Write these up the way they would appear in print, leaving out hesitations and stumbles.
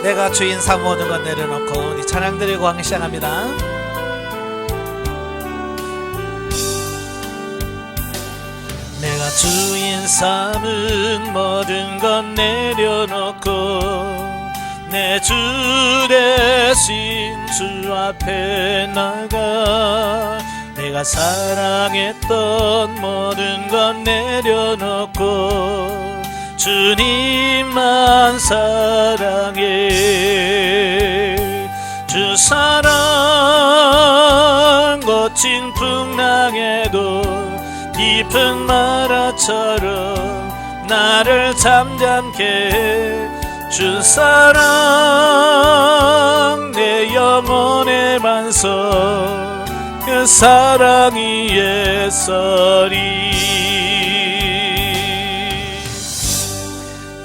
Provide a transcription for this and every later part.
내가 주인 삼 모든 것 내려놓고 우리 찬양 드리고 하기 시작합니다. 내가 주인 삼은 모든 것 내려놓고 내 주 대신 주 앞에 나가 내가 사랑했던 모든 것 내려놓고 주님만 사랑해. 주 사랑 거친 풍랑에도 깊은 마라처럼 나를 잠잠케 해. 주 사랑 내 영혼의 반석 그 사랑이 예설이.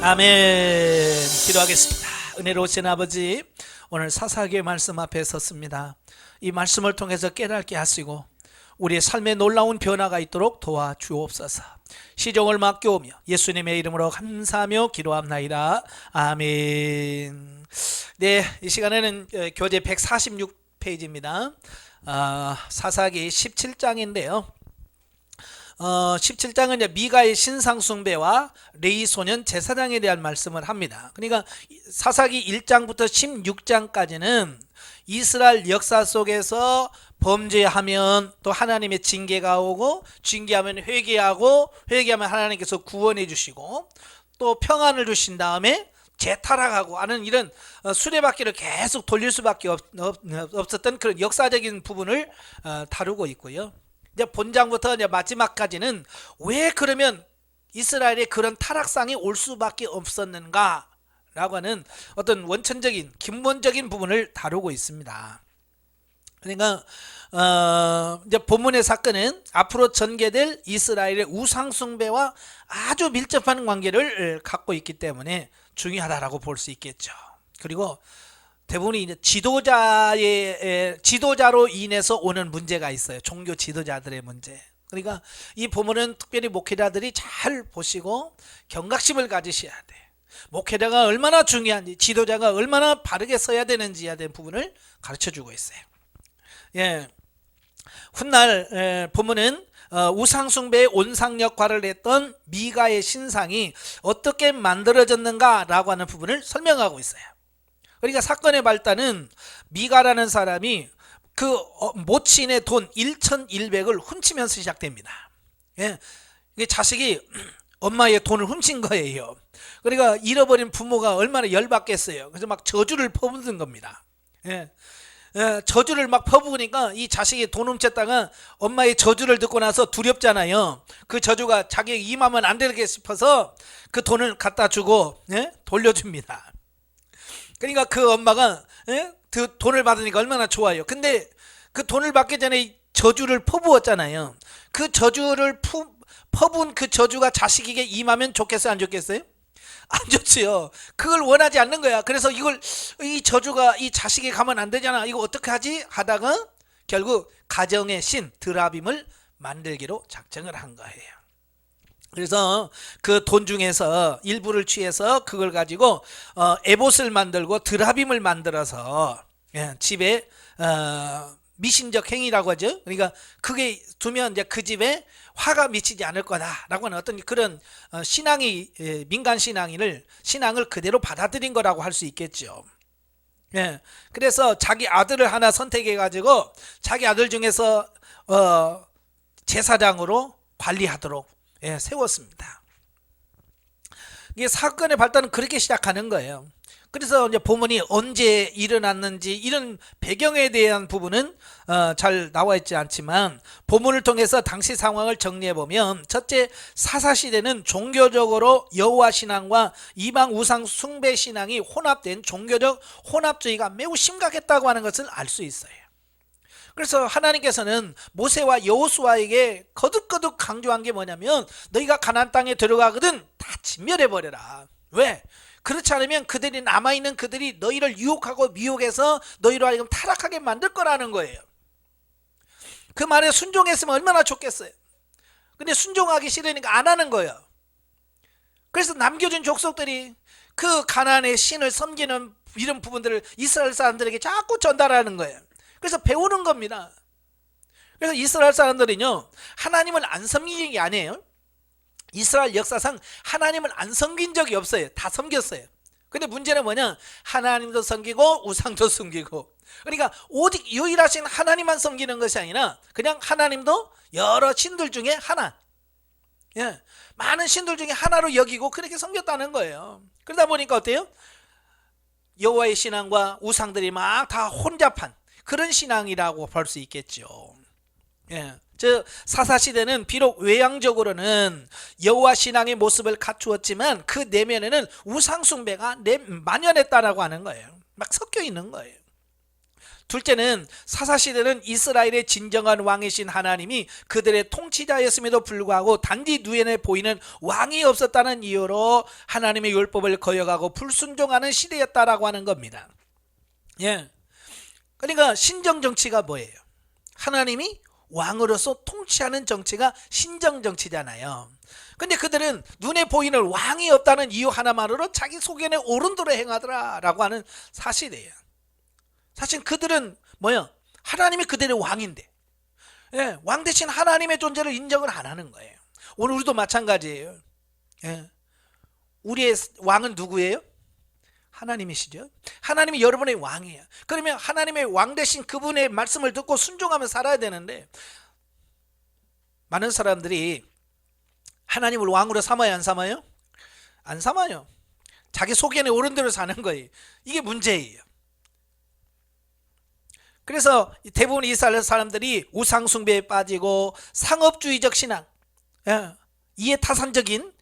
아멘. 기도하겠습니다. 은혜로우신 아버지, 오늘 사사기의 말씀 앞에 섰습니다. 이 말씀을 통해서 깨닫게 하시고 우리의 삶에 놀라운 변화가 있도록 도와주옵소서. 시종을 맡겨오며 예수님의 이름으로 감사하며 기도합나이다. 아멘. 네, 이 시간에는 교재 146페이지입니다. 사사기 17장인데요. 17장은 이제 미가의 신상숭배와 레위 소년 제사장에 대한 말씀을 합니다. 그러니까 사사기 1장부터 16장까지는 이스라엘 역사 속에서 범죄하면 또 하나님의 징계가 오고, 징계하면 회개하고, 회개하면 하나님께서 구원해 주시고, 또 평안을 주신 다음에 재타락하고 하는 이런 수레바퀴를 계속 돌릴 수밖에 없었던 그런 역사적인 부분을 다루고 있고요. 이제 본장부터 이제 마지막까지는 왜 그러면 이스라엘에 그런 타락상이 올 수밖에 없었는가 라고 하는 어떤 원천적인 근본적인 부분을 다루고 있습니다. 그러니까 이제 본문의 사건은 앞으로 전개될 이스라엘의 우상 숭배와 아주 밀접한 관계를 갖고 있기 때문에 중요하다라고 볼 수 있겠죠. 그리고 대부분이 이제 지도자로 인해서 오는 문제가 있어요. 종교 지도자들의 문제. 그러니까 이 본문은 특별히 목회자들이 잘 보시고 경각심을 가지셔야 돼. 목회자가 얼마나 중요한지, 지도자가 얼마나 바르게 서야 되는지에 대한 부분을 가르쳐주고 있어요. 예, 훗날 본문은 우상숭배의 온상 역할을 했던 미가의 신상이 어떻게 만들어졌는가라고 하는 부분을 설명하고 있어요. 그러니까 사건의 발단은 미가라는 사람이 그 모친의 돈 1,100을 훔치면서 시작됩니다. 예, 이게 자식이 엄마의 돈을 훔친 거예요. 그러니까 잃어버린 부모가 얼마나 열받겠어요. 그래서 막 저주를 퍼붓는 겁니다. 예. 저주를 막 퍼부으니까 이 자식이 돈 훔쳤다가 엄마의 저주를 듣고 나서 두렵잖아요. 그 저주가 자기 임하면 안 되게 싶어서 그 돈을 갖다 주고 돌려줍니다. 그러니까 그 엄마가 그 돈을 받으니까 얼마나 좋아요. 근데 그 돈을 받기 전에 저주를 퍼부었잖아요. 그 저주를 퍼부은 그 저주가 자식에게 임하면 좋겠어요, 안 좋겠어요? 안 좋지요. 그걸 원하지 않는 거야. 그래서 이 저주가 이 자식이 가면 안 되잖아. 이거 어떻게 하지? 하다가 결국 가정의 신 드라빔을 만들기로 작정을 한 거예요. 그래서 그 돈 중에서 일부를 취해서 그걸 가지고 에봇을 만들고 드라빔을 만들어서 집에 미신적 행위라고 하죠. 그러니까 그게 두면 이제 그 집에 화가 미치지 않을 거다라고 하는 어떤 그런 신앙이 민간 신앙을 그대로 받아들인 거라고 할 수 있겠죠. 예, 그래서 자기 아들을 하나 선택해 가지고 자기 아들 중에서 제사장으로 관리하도록 세웠습니다. 이게 사건의 발단은 그렇게 시작하는 거예요. 그래서 이제 본문이 언제 일어났는지 이런 배경에 대한 부분은 잘 나와 있지 않지만 본문을 통해서 당시 상황을 정리해 보면, 첫째, 사사 시대는 종교적으로 여호와 신앙과 이방 우상 숭배 신앙이 혼합된 종교적 혼합주의가 매우 심각했다고 하는 것을 알 수 있어요. 그래서 하나님께서는 모세와 여호수아에게 거듭거듭 강조한 게 뭐냐면, 너희가 가나안 땅에 들어가거든 다 진멸해버려라. 왜? 그렇지 않으면 그들이 남아있는 그들이 너희를 유혹하고 미혹해서 너희로 하여금 타락하게 만들 거라는 거예요. 그 말에 순종했으면 얼마나 좋겠어요. 근데 순종하기 싫으니까 안 하는 거예요. 그래서 남겨진 족속들이 그 가나안의 신을 섬기는 이런 부분들을 이스라엘 사람들에게 자꾸 전달하는 거예요. 그래서 배우는 겁니다. 그래서 이스라엘 사람들은요, 하나님을 안 섬기는 게 아니에요. 이스라엘 역사상 하나님을 안 섬긴 적이 없어요. 다 섬겼어요. 근데 문제는 뭐냐, 하나님도 섬기고 우상도 섬기고, 그러니까 오직 유일하신 하나님만 섬기는 것이 아니라 그냥 하나님도 여러 신들 중에 하나, 예, 많은 신들 중에 하나로 여기고 그렇게 섬겼다는 거예요. 그러다 보니까 어때요? 여호와의 신앙과 우상들이 막 다 혼잡한 그런 신앙이라고 볼 수 있겠죠. 예. 즉 사사시대는 비록 외향적으로는 여호와 신앙의 모습을 갖추었지만 그 내면에는 우상숭배가 만연했다라고 하는 거예요. 막 섞여 있는 거예요. 둘째는 사사시대는 이스라엘의 진정한 왕이신 하나님이 그들의 통치자였음에도 불구하고 단지 눈에 보이는 왕이 없었다는 이유로 하나님의 율법을 거역하고 불순종하는 시대였다라고 하는 겁니다. 예. 그러니까 신정 정치가 뭐예요? 하나님이 왕으로서 통치하는 정치가 신정 정치잖아요. 근데 그들은 눈에 보이는 왕이 없다는 이유 하나만으로 자기 소견에 옳은 대로 행하더라라고 하는 사실이에요. 사실 그들은 뭐야? 하나님이 그들의 왕인데, 예, 왕 대신 하나님의 존재를 인정을 안 하는 거예요. 오늘 우리도 마찬가지예요. 예, 우리의 왕은 누구예요? 하나님이시죠. 하나님이 여러분의 왕이에요. 그러면 하나님의 왕 대신 그분의 말씀을 듣고 순종하며 살아야 되는데, 많은 사람들이 하나님을 왕으로 삼아요, 안 삼아요? 안 삼아요. 자기 소견에 옳은 대로 사는 거예요. 이게 문제예요. 그래서 대부분 이스라엘 사람들이 우상숭배에 빠지고 상업주의적 신앙, 이해타산적인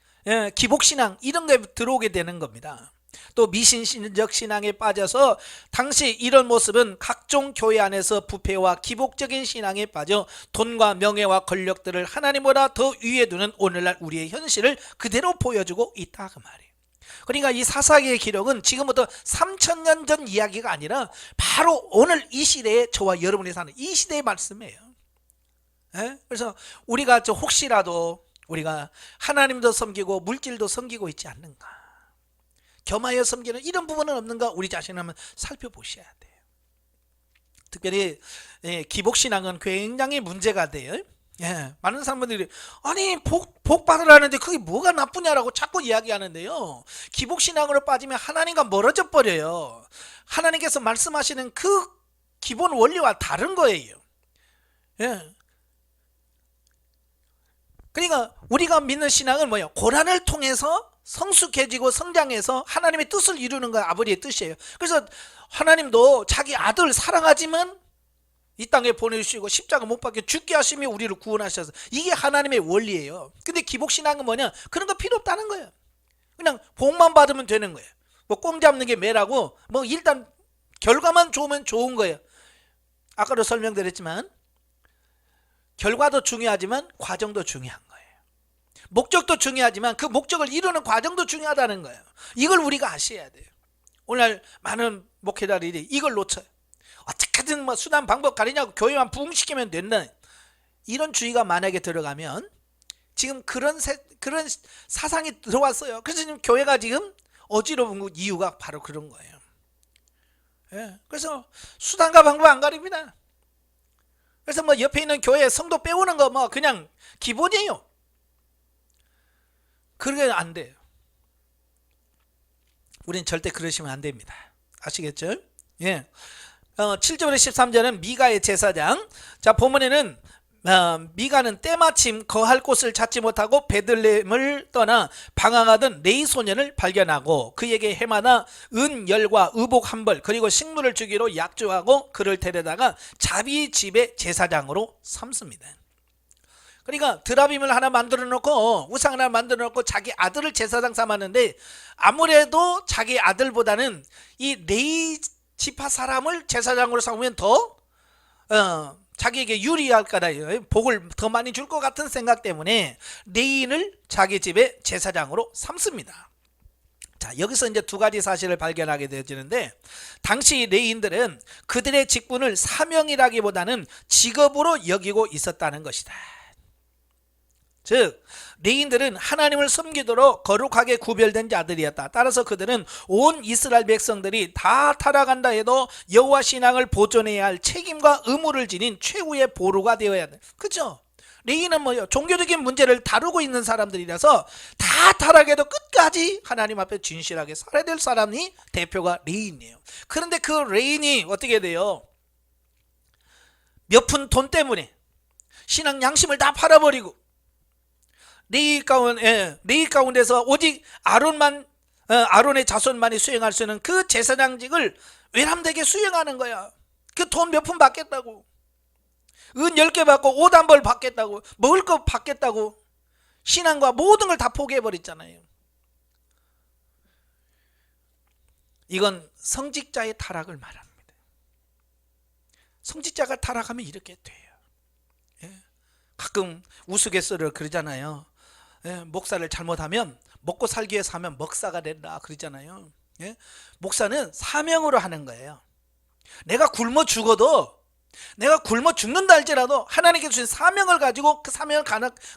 기복신앙, 이런 거에 들어오게 되는 겁니다. 또 미신적 신앙에 빠져서 당시 이런 모습은 각종 교회 안에서 부패와 기복적인 신앙에 빠져 돈과 명예와 권력들을 하나님보다 더 위에 두는 오늘날 우리의 현실을 그대로 보여주고 있다 그 말이에요. 그러니까 이 사사기의 기록은 지금부터 3000년 전 이야기가 아니라 바로 오늘 이 시대에 저와 여러분이 사는 이 시대의 말씀이에요. 그래서 우리가 혹시라도 우리가 하나님도 섬기고 물질도 섬기고 있지 않는가, 겸하여 섬기는 이런 부분은 없는가, 우리 자신을 한번 살펴보셔야 돼요. 특별히 기복신앙은 굉장히 문제가 돼요. 많은 사람들이 아니 복 받으라는데 그게 뭐가 나쁘냐라고 자꾸 이야기하는데요, 기복신앙으로 빠지면 하나님과 멀어져 버려요. 하나님께서 말씀하시는 그 기본 원리와 다른 거예요. 그러니까 우리가 믿는 신앙은 뭐예요? 고난을 통해서 성숙해지고 성장해서 하나님의 뜻을 이루는 거, 아버지의 뜻이에요. 그래서 하나님도 자기 아들 사랑하지만 이 땅에 보내주시고 십자가 못 박혀 죽게 하시며 우리를 구원하셔서, 이게 하나님의 원리예요. 근데 기복신앙은 뭐냐? 그런 거 필요 없다는 거예요. 그냥 복만 받으면 되는 거예요. 뭐 꽁 잡는 게 매라고, 뭐 일단 결과만 좋으면 좋은 거예요. 아까도 설명드렸지만 결과도 중요하지만 과정도 중요한 거예요. 목적도 중요하지만 그 목적을 이루는 과정도 중요하다는 거예요. 이걸 우리가 아셔야 돼요. 오늘 많은 목회자들이 이걸 놓쳐요. 어떻게든 뭐 수단 방법 가리냐고 교회만 부흥시키면 된다, 이런 주의가 만약에 들어가면 지금 그런 사상이 들어왔어요. 그래서 지금 교회가 지금 어지러운 이유가 바로 그런 거예요. 그래서 수단과 방법 안 가립니다. 그래서 뭐 옆에 있는 교회 성도 빼오는 거 뭐 그냥 기본이에요. 그게 안 돼요. 우린 절대 그러시면 안 됩니다. 아시겠죠? 7절에 13절은 미가의 제사장. 자, 본문에는 미가는 때마침 거할 곳을 찾지 못하고 베들레헴을 떠나 방황하던 레위 소년을 발견하고 그에게 해마다 은 열과 의복 한 벌 그리고 식물을 주기로 약조하고 그를 데려다가 자기 집의 제사장으로 삼습니다. 그러니까 드라빔을 하나 만들어 놓고 우상 하나 만들어 놓고 자기 아들을 제사장 삼았는데, 아무래도 자기 아들보다는 이 레위 지파 사람을 제사장으로 삼으면 더 자기에게 유리할 거다, 복을 더 많이 줄 것 같은 생각 때문에 레위인을 자기 집의 제사장으로 삼습니다. 자, 여기서 이제 두 가지 사실을 발견하게 되어지는데, 당시 레위인들은 그들의 직분을 사명이라기보다는 직업으로 여기고 있었다는 것이다. 즉 레인들은 하나님을 섬기도록 거룩하게 구별된 자들이었다. 따라서 그들은 온 이스라엘 백성들이 다 타락한다 해도 여호와 신앙을 보존해야 할 책임과 의무를 지닌 최후의 보루가 되어야 돼. 그죠? 레인은 뭐요? 종교적인 문제를 다루고 있는 사람들이라서 다 타락해도 끝까지 하나님 앞에 진실하게 살아야 될 사람이 대표가 레인이에요. 그런데 그 레인이 어떻게 돼요? 몇 푼 돈 때문에 신앙 양심을 다 팔아버리고 레위 가운데서 오직 아론의 자손만이 수행할 수 있는 그 제사장직을 외람되게 수행하는 거야. 그 돈 몇 푼 받겠다고, 은 10개 받고 옷 한 벌 받겠다고, 먹을 거 받겠다고 신앙과 모든 걸 다 포기해버렸잖아요. 이건 성직자의 타락을 말합니다. 성직자가 타락하면 이렇게 돼요. 가끔 우스갯소리를 그러잖아요. 목사를 잘못하면 먹고 살기 위해서 하면 먹사가 된다 그러잖아요. 목사는 사명으로 하는 거예요. 내가 굶어 죽어도, 내가 굶어 죽는다 할지라도 하나님께 주신 사명을 가지고 그 사명을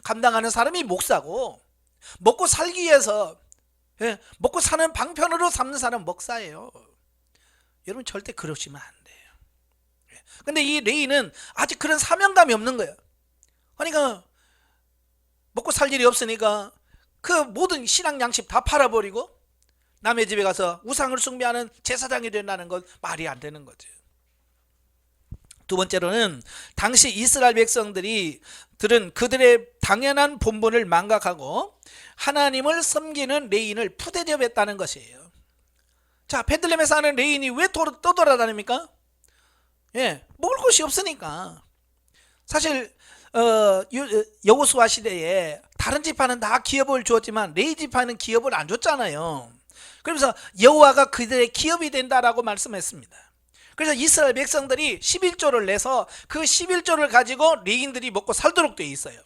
감당하는 사람이 목사고, 먹고 살기 위해서 먹고 사는 방편으로 삼는 사람은 목사예요. 여러분 절대 그러시면 안 돼요. 근데 이 레위는 아직 그런 사명감이 없는 거예요. 그러니까 먹고 살 일이 없으니까 그 모든 신앙 양심 다 팔아버리고 남의 집에 가서 우상을 숭배하는 제사장이 된다는 건 말이 안 되는 거죠. 두 번째로는 당시 이스라엘 백성들은 그들의 당연한 본분을 망각하고 하나님을 섬기는 레인을 푸대접했다는 것이에요. 자, 베들레헴에 사는 레인이 왜 떠돌아다닙니까? 먹을 것이 없으니까. 사실 여호수아 시대에 다른 지파는 다 기업을 주었지만 레위 지파는 기업을 안 줬잖아요. 그러면서 여호와가 그들의 기업이 된다라고 말씀했습니다. 그래서 이스라엘 백성들이 11조를 내서 그 11조를 가지고 레인들이 먹고 살도록 되어 있어요.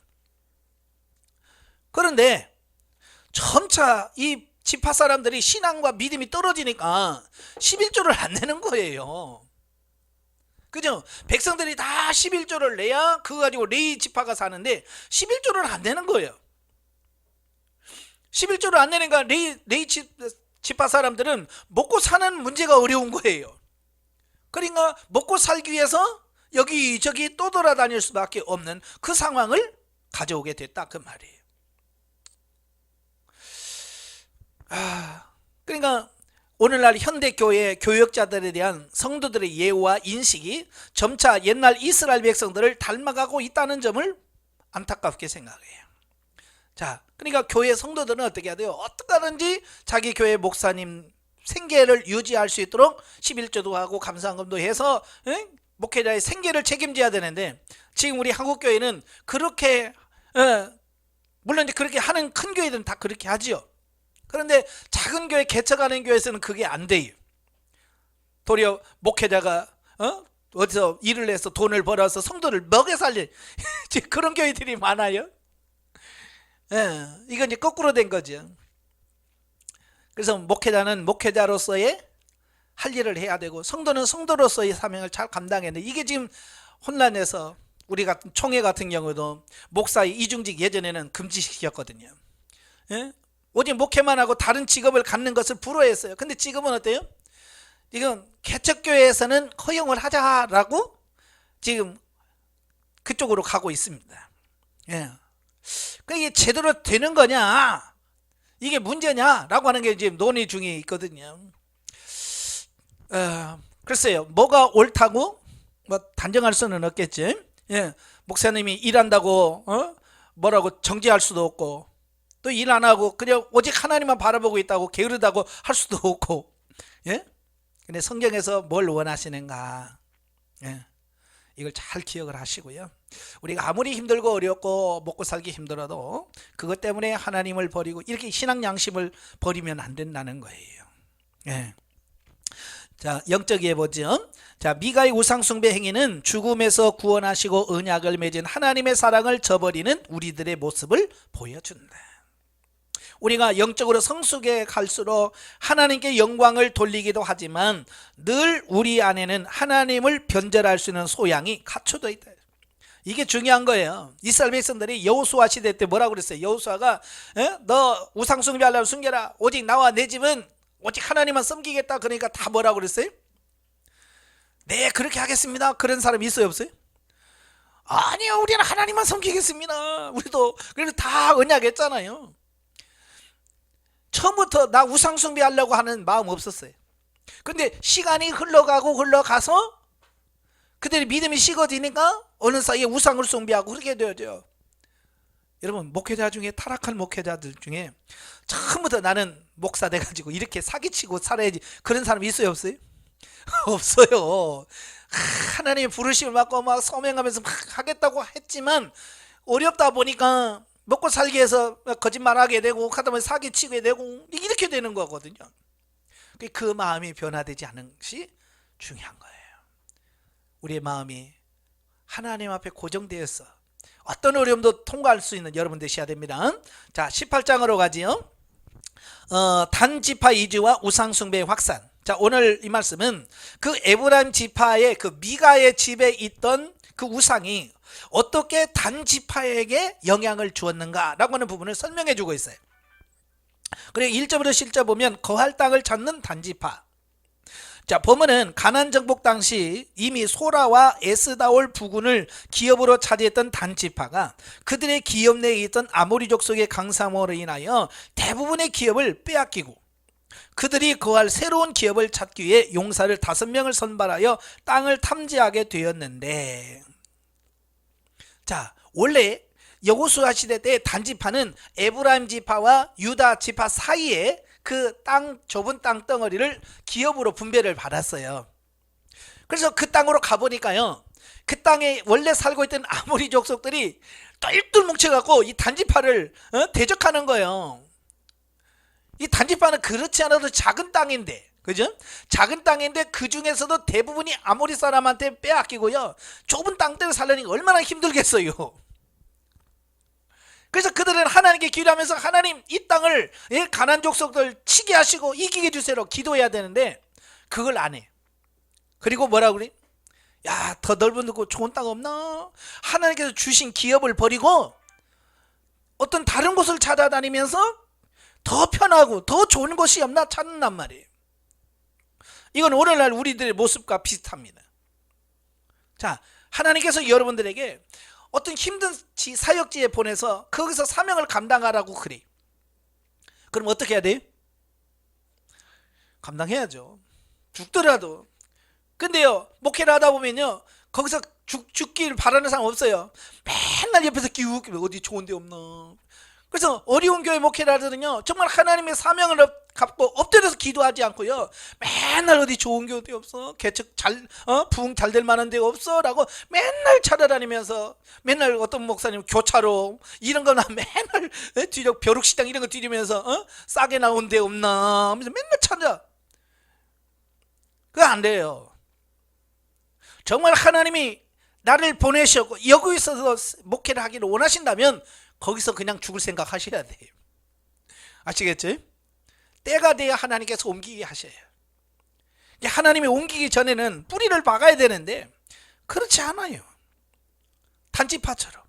그런데 점차 이 지파 사람들이 신앙과 믿음이 떨어지니까 11조를 안 내는 거예요. 그죠? 백성들이 다 11조를 내야 그거 가지고 레위 지파가 사는데 11조를 안 내는 거예요. 11조를 안 내니까 레위 지파 사람들은 먹고 사는 문제가 어려운 거예요. 그러니까 먹고 살기 위해서 여기저기 떠돌아다닐 수밖에 없는 그 상황을 가져오게 됐다 그 말이에요. 그러니까 오늘날 현대교회 교역자들에 대한 성도들의 예우와 인식이 점차 옛날 이스라엘 백성들을 닮아가고 있다는 점을 안타깝게 생각해요. 자, 그러니까 교회 성도들은 어떻게 해야 돼요? 어떻게 하든지 자기 교회 목사님 생계를 유지할 수 있도록 11조도 하고 감사헌금도 해서 목회자의 생계를 책임져야 되는데, 지금 우리 한국교회는 그렇게 물론 그렇게 하는 큰 교회들은 다 그렇게 하지요. 그런데 작은 교회 개척하는 교회에서는 그게 안 돼요. 도리어 목회자가 어디서 일을 해서 돈을 벌어서 성도를 먹여 살릴 그런 교회들이 많아요. 이건 이제 거꾸로 된 거죠. 그래서 목회자는 목회자로서의 할 일을 해야 되고 성도는 성도로서의 사명을 잘 감당해야 돼. 이게 지금 혼란해서 우리 같은 총회 같은 경우도 목사의 이중직 예전에는 금지시켰거든요. 오직 목회만 하고 다른 직업을 갖는 것을 불허했어요. 근데 지금은 어때요? 이건 개척교회에서는 허용을 하자라고 지금 그쪽으로 가고 있습니다. 이게 제대로 되는 거냐, 이게 문제냐라고 하는 게 지금 논의 중에 있거든요. 글쎄요, 뭐가 옳다고 뭐 단정할 수는 없겠지. 목사님이 일한다고 뭐라고 정지할 수도 없고, 또 일 안 하고 그냥 오직 하나님만 바라보고 있다고 게으르다고 할 수도 없고. 근데 성경에서 뭘 원하시는가, 이걸 잘 기억을 하시고요. 우리가 아무리 힘들고 어렵고 먹고 살기 힘들어도 그것 때문에 하나님을 버리고 이렇게 신앙 양심을 버리면 안 된다는 거예요. 자, 영적이해 보죠. 자, 미가의 우상 숭배 행위는 죽음에서 구원하시고 언약을 맺은 하나님의 사랑을 저버리는 우리들의 모습을 보여준다. 우리가 영적으로 성숙해 갈수록 하나님께 영광을 돌리기도 하지만 늘 우리 안에는 하나님을 변절할 수 있는 소양이 갖춰져 있다. 이게 중요한 거예요. 이스라엘 백성들이 여호수아 시대 때 뭐라고 그랬어요? 여호수아가 너 우상 숭배하려면 숨겨라. 오직 나와 내 집은 오직 하나님만 섬기겠다. 그러니까 다 뭐라고 그랬어요? 네, 그렇게 하겠습니다. 그런 사람 있어요, 없어요? 아니요, 우리는 하나님만 섬기겠습니다. 우리도 그래서 다 언약했잖아요. 처음부터 나 우상 숭배하려고 하는 마음 없었어요. 근데 시간이 흘러가서 그들의 믿음이 식어지니까 어느 사이에 우상을 숭배하고 그렇게 되어져요. 여러분, 목회자 중에 타락한 목회자들 중에 처음부터 나는 목사 돼가지고 이렇게 사기치고 살아야지 그런 사람 있어요, 없어요? 없어요. 하나님의 부르심을 받고 막 소명하면서 막 하겠다고 했지만 어렵다 보니까 먹고 살기 위해서 거짓말하게 되고 하다 보면 사기치게 되고 이렇게 되는 거거든요. 그 마음이 변화되지 않은 것이 중요한 거예요. 우리의 마음이 하나님 앞에 고정되어서 어떤 어려움도 통과할 수 있는 여러분 되셔야 됩니다. 자, 18장으로 가지요. 단지파 이주와 우상숭배의 확산. 자, 오늘 이 말씀은 그 에브라임 지파의 그 미가의 집에 있던 그 우상이 어떻게 단지파에게 영향을 주었는가라고 하는 부분을 설명해 주고 있어요. 그리고 1절부터 10절 보면 거할 땅을 찾는 단지파. 자, 보면은 가나안 정복 당시 이미 소라와 에스다올 부근을 기업으로 차지했던 단지파가 그들의 기업 내에 있던 아모리 족속의 강사모로 인하여 대부분의 기업을 빼앗기고 그들이 거할 새로운 기업을 찾기 위해 용사를 5명을 선발하여 땅을 탐지하게 되었는데, 자, 원래 여호수아 시대 때 단지파는 에브라임 지파와 유다 지파 사이에 그 좁은 땅덩어리를 기업으로 분배를 받았어요. 그래서 그 땅으로 가보니까요, 그 땅에 원래 살고 있던 아모리 족속들이 똘똘 뭉쳐갖고 이 단지파를 대적하는 거예요. 이 단지파는 그렇지 않아도 작은 땅인데, 그죠? 작은 땅인데 그 중에서도 대부분이 아모리 사람한테 빼앗기고요, 좁은 땅대로 살려니까 얼마나 힘들겠어요. 그래서 그들은 하나님께 기도하면서 하나님 이 땅을 가나안 족속들 치게 하시고 이기게 주세요 기도해야 되는데 그걸 안 해. 그리고 뭐라 그래? 야, 더 넓은 좋은 땅 없나? 하나님께서 주신 기업을 버리고 어떤 다른 곳을 찾아다니면서 더 편하고 더 좋은 곳이 없나 찾는단 말이에요. 이건 오늘날 우리들의 모습과 비슷합니다. 자, 하나님께서 여러분들에게 어떤 힘든 사역지에 보내서 거기서 사명을 감당하라고 그래. 그럼 어떻게 해야 돼요? 감당해야죠. 죽더라도. 근데요, 목회를 하다 보면요, 거기서 죽기를 바라는 사람 없어요. 맨날 옆에서 기웃기면 어디 좋은 데 없나. 그래서 어려운 교회 목회자들은요, 정말 하나님의 사명을 갖고 엎드려서 기도하지 않고요, 맨날 어디 좋은 교회 없어, 개척 부흥 잘 될 만한 데가 없어 라고 맨날 찾아다니면서, 맨날 어떤 목사님 교차로 이런 거나 맨날 벼룩시장 이런 거 뒤지면서 싸게 나온 데 없나 하면서 맨날 찾아. 그거 안 돼요. 정말 하나님이 나를 보내셨고 여기 있어서 목회를 하기를 원하신다면 거기서 그냥 죽을 생각 하셔야 돼요. 아시겠죠? 때가 돼야 하나님께서 옮기게 하셔요. 하나님이 옮기기 전에는 뿌리를 박아야 되는데 그렇지 않아요. 단지파처럼.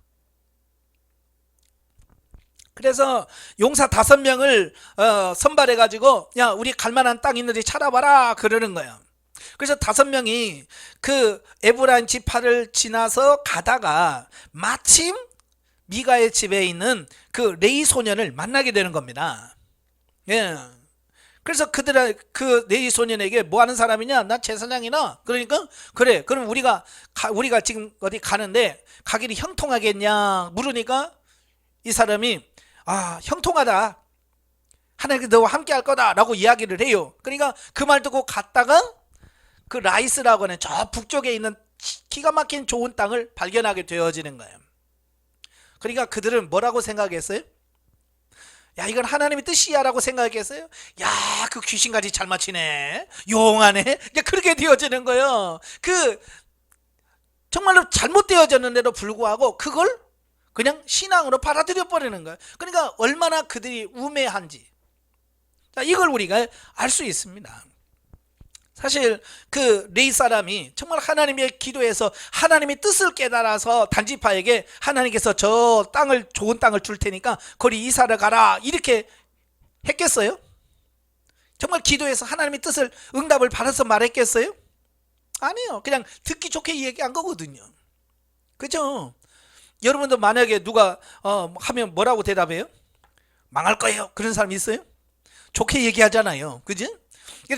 그래서 용사 5명을 선발해가지고 야, 우리 갈만한 땅 있는지 찾아봐라 그러는 거예요. 그래서 5명이 그 에브라임 지파를 지나서 가다가 마침 미가의 집에 있는 그 레이 소년을 만나게 되는 겁니다. 예. 그래서 그 레이 소년에게 뭐 하는 사람이냐? 나 제사장이나. 그러니까 그래. 그럼 우리가 지금 어디 가는데 가기를 형통하겠냐? 물으니까 이 사람이 형통하다. 하나님께서 너와 함께 할 거다라고 이야기를 해요. 그러니까 그 말 듣고 갔다가 그 라이스라고 하는 저 북쪽에 있는 기가 막힌 좋은 땅을 발견하게 되어지는 거예요. 그러니까 그들은 뭐라고 생각했어요? 야, 이건 하나님의 뜻이야 라고 생각했어요. 야, 그 귀신같이 잘 맞히네, 용하네. 그렇게 되어지는 거예요. 정말로 잘못되어졌는데도 불구하고 그걸 그냥 신앙으로 받아들여 버리는 거예요. 그러니까 얼마나 그들이 우매한지, 자, 이걸 우리가 알 수 있습니다. 사실 그 레위 사람이 정말 하나님의 기도에서 하나님의 뜻을 깨달아서 단지파에게 하나님께서 저 땅을, 좋은 땅을 줄 테니까 거기 이사를 가라 이렇게 했겠어요? 정말 기도해서 하나님의 뜻을, 응답을 받아서 말했겠어요? 아니요. 그냥 듣기 좋게 얘기한 거거든요. 그죠? 여러분도 만약에 누가 하면 뭐라고 대답해요? 망할 거예요. 그런 사람 있어요? 좋게 얘기하잖아요. 그지?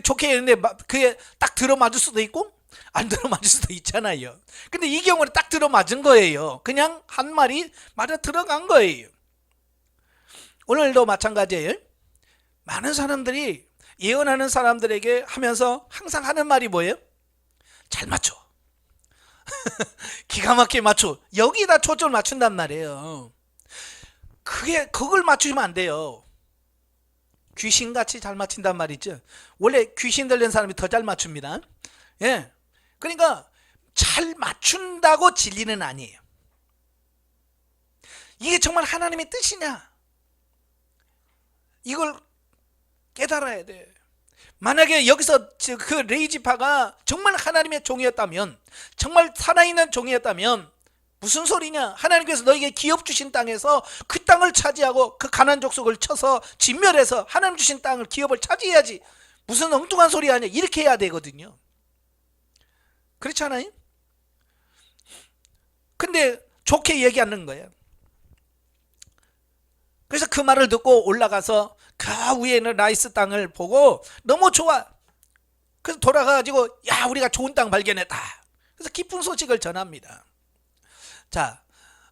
좋게 했는데 그게 딱 들어맞을 수도 있고 안 들어맞을 수도 있잖아요. 근데 이 경우는 딱 들어맞은 거예요. 그냥 한 말이 맞아 들어간 거예요. 오늘도 마찬가지예요. 많은 사람들이 예언하는 사람들에게 하면서 항상 하는 말이 뭐예요? 잘 맞춰. 기가 막히게 맞춰. 여기다 초점을 맞춘단 말이에요. 그걸 맞추면 안 돼요. 귀신같이 잘 맞춘단 말이죠. 원래 귀신 들린 사람이 더 잘 맞춥니다. 예. 그러니까 잘 맞춘다고 진리는 아니에요. 이게 정말 하나님의 뜻이냐? 이걸 깨달아야 돼. 만약에 여기서 그 레위 지파가 정말 하나님의 종이었다면, 정말 살아있는 종이었다면 무슨 소리냐? 하나님께서 너에게 기업 주신 땅에서 그 땅을 차지하고 그 가나안 족속을 쳐서 진멸해서 하나님 주신 땅을, 기업을 차지해야지. 무슨 엉뚱한 소리 하냐? 이렇게 해야 되거든요. 그렇지 않아요? 근데 좋게 얘기하는 거예요. 그래서 그 말을 듣고 올라가서 그 위에 있는 라이스 땅을 보고 너무 좋아. 그래서 돌아가가지고 야, 우리가 좋은 땅 발견했다. 그래서 기쁜 소식을 전합니다. 자,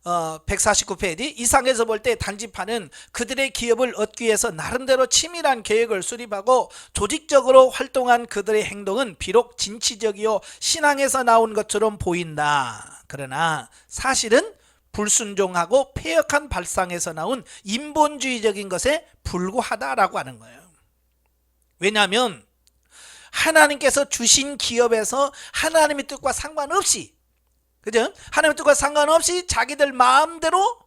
149페이지. 이상에서 볼 때 단지파는 그들의 기업을 얻기 위해서 나름대로 치밀한 계획을 수립하고 조직적으로 활동한 그들의 행동은 비록 진취적이요 신앙에서 나온 것처럼 보인다. 그러나 사실은 불순종하고 폐역한 발상에서 나온 인본주의적인 것에 불구하다라고 하는 거예요. 왜냐하면 하나님께서 주신 기업에서 하나님의 뜻과 상관없이, 그죠? 하나님의 뜻과 상관없이 자기들 마음대로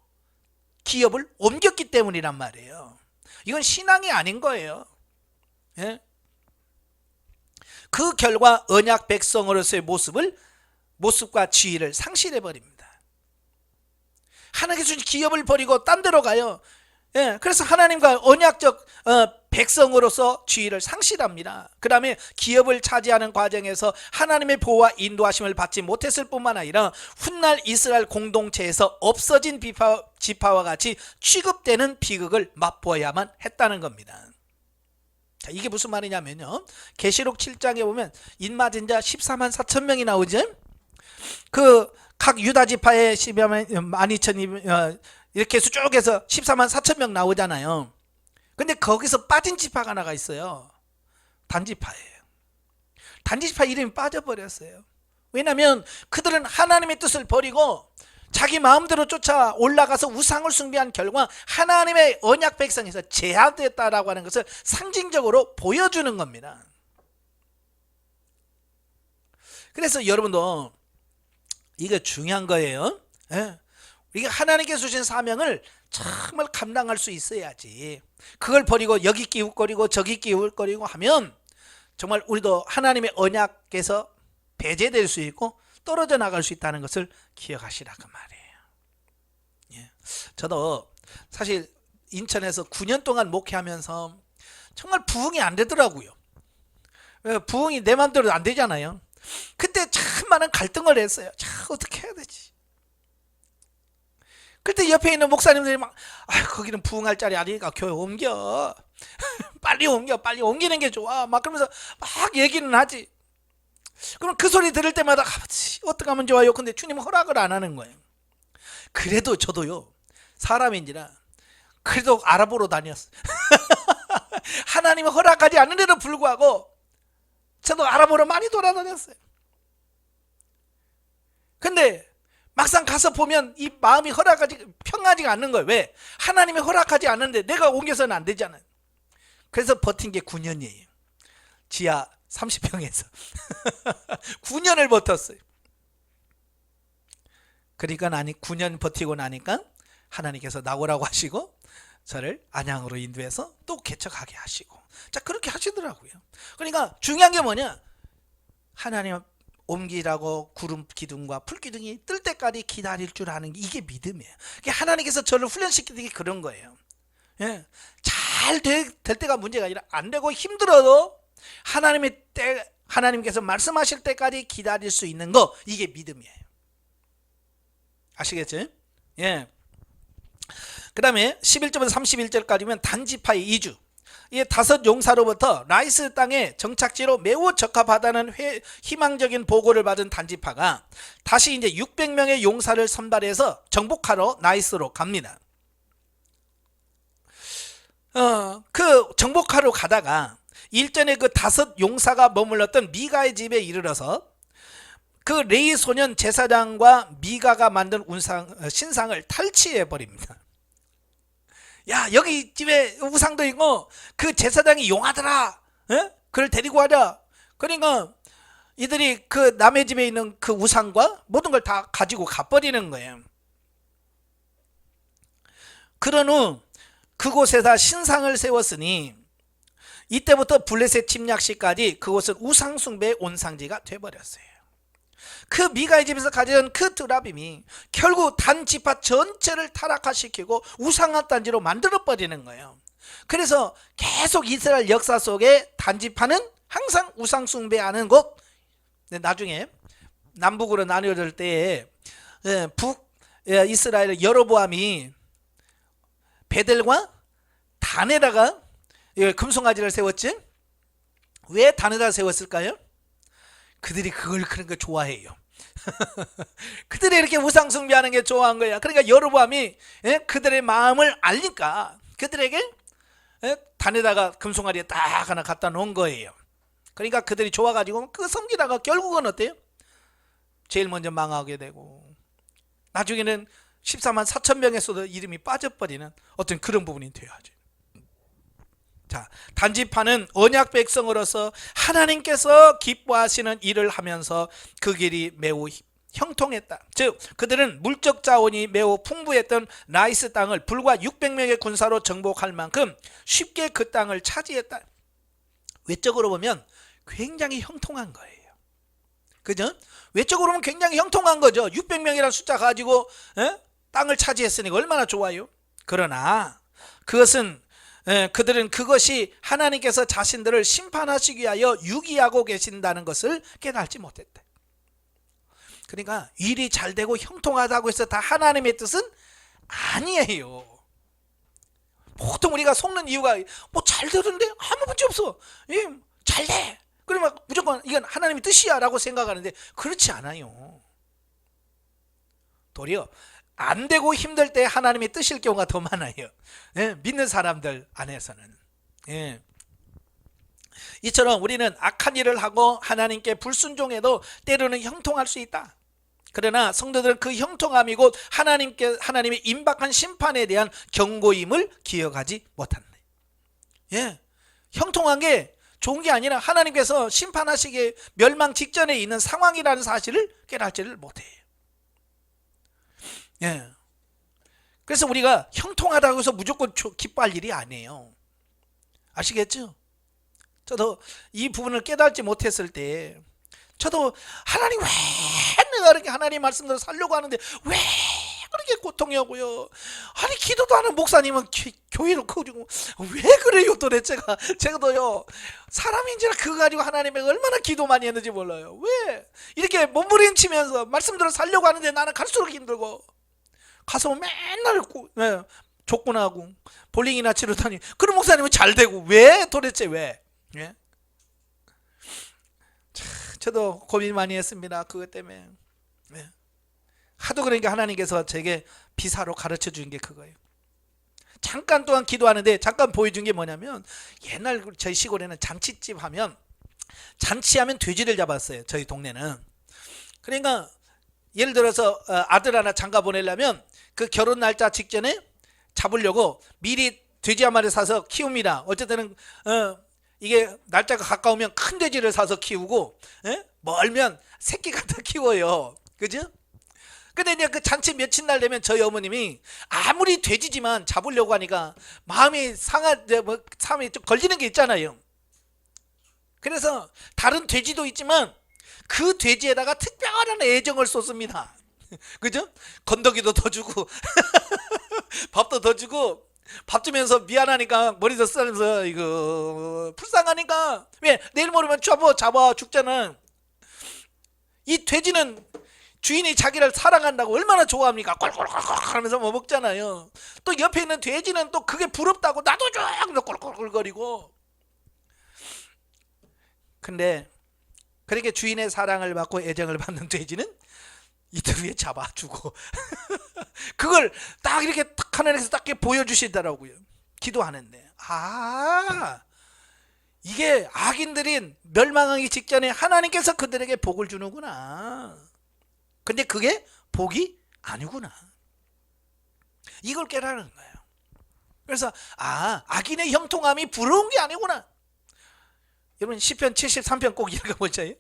기업을 옮겼기 때문이란 말이에요. 이건 신앙이 아닌 거예요. 예? 그 결과 언약 백성으로서의 모습과 지위를 상실해버립니다. 하나님께서 주신 기업을 버리고 딴 데로 가요. 예, 그래서 하나님과 언약적 백성으로서 지위를 상실합니다. 그 다음에 기업을 차지하는 과정에서 하나님의 보호와 인도하심을 받지 못했을 뿐만 아니라 훗날 이스라엘 공동체에서 없어진 지파와 같이 취급되는 비극을 맛보아야만 했다는 겁니다. 자, 이게 무슨 말이냐면요, 계시록 7장에 보면 인맞은 자 14만 4천 명이 나오죠. 그 각 유다 지파의 12만 12,000이 이렇게 해서 쭉 해서 14만 4천 명 나오잖아요. 근데 거기서 빠진 지파가 하나가 있어요. 단지파예요. 단지파 이름이 빠져버렸어요. 왜냐하면 그들은 하나님의 뜻을 버리고 자기 마음대로 쫓아 올라가서 우상을 숭배한 결과 하나님의 언약 백성에서 제한됐다라고 하는 것을 상징적으로 보여주는 겁니다. 그래서 여러분도 이게 중요한 거예요. 예? 우리가 하나님께서 주신 사명을 정말 감당할 수 있어야지. 그걸 버리고 여기 끼웃거리고 저기 끼웃거리고 하면 정말 우리도 하나님의 언약에서 배제될 수 있고 떨어져 나갈 수 있다는 것을 기억하시라 그 말이에요. 예. 저도 사실 인천에서 9년 동안 목회하면서 정말 부흥이 안 되더라고요. 부흥이 내 마음대로 안 되잖아요. 그때 참 많은 갈등을 했어요. 참 어떻게 해야 되지? 그때 옆에 있는 목사님들이 막 거기는 부흥할 자리 아니니까 교회 옮겨. 빨리 옮겨. 빨리 옮기는 게 좋아. 막 그러면서 막 얘기는 하지. 그럼 그 소리 들을 때마다 어떻게 하면 좋아요? 근데 주님은 허락을 안 하는 거예요. 그래도 저도요, 사람인지라 그래도 알아보러 다녔어요. 하나님이 허락하지 않는데도 불구하고 저도 알아보러 많이 돌아다녔어요. 근데 막상 가서 보면 이 마음이 평하지가 않는 거예요. 왜? 하나님이 허락하지 않는데 내가 옮겨서는 안 되잖아요. 그래서 버틴 게 9년이에요. 지하 30평에서 9년을 버텼어요. 그러니까 9년 버티고 나니까 하나님께서 나오라고 하시고 저를 안양으로 인도해서 또 개척하게 하시고, 자, 그렇게 하시더라고요. 그러니까 중요한 게 뭐냐? 하나님 옮기라고 구름 기둥과 불 기둥이 뜰 때까지 기다릴 줄 아는 게 이게 믿음이에요. 하나님께서 저를 훈련시키는 게 그런 거예요. 예. 잘 될 때가 문제가 아니라 안 되고 힘들어도 하나님께서 말씀하실 때까지 기다릴 수 있는 거, 이게 믿음이에요. 아시겠죠? 예. 그 다음에 11절부터 31절까지면 단지파의 이주. 이 5 용사로부터 라이스 땅의 정착지로 매우 적합하다는 희망적인 보고를 받은 단지파가 다시 이제 600명의 용사를 선발해서 정복하러 라이스로 갑니다. 그 정복하러 가다가 일전에 그 5 용사가 머물렀던 미가의 집에 이르러서 그 레위 소년 제사장과 미가가 만든 신상을 탈취해 버립니다. 야, 여기 집에 우상도 있고 그 제사장이 용하더라, 그를 데리고 와라. 그러니까 이들이 그 남의 집에 있는 그 우상과 모든 걸 다 가지고 가버리는 거예요. 그런 후 그곳에다 신상을 세웠으니 이때부터 블레셋 침략 시까지 그곳은 우상 숭배의 온상지가 돼버렸어요. 그 미가의 집에서 가져온 그 드라빔이 결국 단지파 전체를 타락화시키고 우상한 단지로 만들어버리는 거예요. 그래서 계속 이스라엘 역사 속에 단지파는 항상 우상 숭배하는 곳. 나중에 남북으로 나뉘어질 때에 이스라엘 여로보암이 베델과 단에다가 금송아지를 세웠지. 왜 단에다 세웠을까요? 그들이 그런 거 좋아해요. 그들이 이렇게 우상 숭배하는 게 좋아한 거야. 그러니까 여로보암이 그들의 마음을 알니까 그들에게 단에다가 금송아리 딱 하나 갖다 놓은 거예요. 그러니까 그들이 좋아가지고 그 섬기다가 결국은 어때요? 제일 먼저 망하게 되고 나중에는 14만 4천 명에서도 이름이 빠져버리는 어떤 그런 부분이 되어야죠. 자, 단지파는 언약 백성으로서 하나님께서 기뻐하시는 일을 하면서 그 길이 매우 형통했다. 즉 그들은 물적 자원이 매우 풍부했던 라이스 땅을 불과 600명의 군사로 정복할 만큼 쉽게 그 땅을 차지했다. 외적으로 보면 굉장히 형통한 거예요. 그죠? 외적으로 보면 굉장히 형통한 거죠. 600명이라는 숫자 가지고 땅을 차지했으니까 얼마나 좋아요. 그러나 그들은 그것이 하나님께서 자신들을 심판하시기 위하여 유기하고 계신다는 것을 깨닫지 못했대. 그러니까 일이 잘 되고 형통하다고 해서 다 하나님의 뜻은 아니에요. 보통 우리가 속는 이유가 뭐 잘 되는데 아무 문제 없어, 잘 돼, 그러면 무조건 이건 하나님의 뜻이야 라고 생각하는데 그렇지 않아요. 도리어 안 되고 힘들 때 하나님의 뜻일 경우가 더 많아요. 믿는 사람들 안에서는. 이처럼 우리는 악한 일을 하고 하나님께 불순종해도 때로는 형통할 수 있다. 그러나 성도들은 그 형통함이 곧 하나님의 임박한 심판에 대한 경고임을 기억하지 못한다. 형통한 게 좋은 게 아니라 하나님께서 심판하시기에 멸망 직전에 있는 상황이라는 사실을 깨닫지를 못해요. 그래서 우리가 형통하다고 해서 무조건 기뻐할 일이 아니에요. 아시겠죠? 저도 이 부분을 깨닫지 못했을 때 저도 하나님 왜 내가 이렇게 하나님 말씀대로 살려고 하는데 왜 그렇게 고통이냐고요. 아니 기도도 하는 목사님은 교회를 그리고 왜 그래요 도대체가. 제가도요 사람인지라 그거 가지고 하나님에게 얼마나 기도 많이 했는지 몰라요. 왜 이렇게 몸부림치면서 말씀대로 살려고 하는데 나는 갈수록 힘들고 가서 맨날 족구나고 볼링이나 치러다니 그런 목사님은 잘 되고 왜 도대체 왜? 저도 고민 많이 했습니다. 그것 때문에. 하도 그러니까 하나님께서 제게 비사로 가르쳐 준 게 그거예요. 잠깐 동안 기도하는데 잠깐 보여준 게 뭐냐면 옛날 저희 시골에는 잔치집 하면 잔치하면 돼지를 잡았어요. 저희 동네는. 그러니까 예를 들어서 아들 하나 장가 보내려면 그 결혼 날짜 직전에 잡으려고 미리 돼지 한 마리 사서 키웁니다. 어쨌든 이게 날짜가 가까우면 큰 돼지를 사서 키우고 멀면 새끼 갖다 키워요. 그죠? 근데 이제 그 잔치 며칠 날 되면 저희 어머님이 아무리 돼지지만 잡으려고 하니까 마음이 좀 걸리는 게 있잖아요. 그래서 다른 돼지도 있지만 그 돼지에다가 특별한 애정을 쏟습니다. 그죠? 건더기도 더 주고 밥도 더 주고, 밥 주면서 미안하니까 머리도 쓰면서 이거 불쌍하니까 왜 내일 모르면 잡아 죽잖아. 이 돼지는 주인이 자기를 사랑한다고 얼마나 좋아합니까? 꼴꼴꼴꼴 하면서 뭐 먹잖아요. 또 옆에 있는 돼지는 또 그게 부럽다고 나도 줘! 하면서 꼴꼴꼴거리고. 근데 그렇게 주인의 사랑을 받고 애정을 받는 돼지는 이틀 후에 잡아주고 그걸 딱 이렇게 딱 하나님께서 딱 이렇게 보여주시더라고요. 기도하는데 이게 악인들이 멸망하기 직전에 하나님께서 그들에게 복을 주는구나. 근데 그게 복이 아니구나. 이걸 깨달은 거예요. 그래서 악인의 형통함이 부러운 게 아니구나. 여러분 시편 73편 꼭 읽어보세요.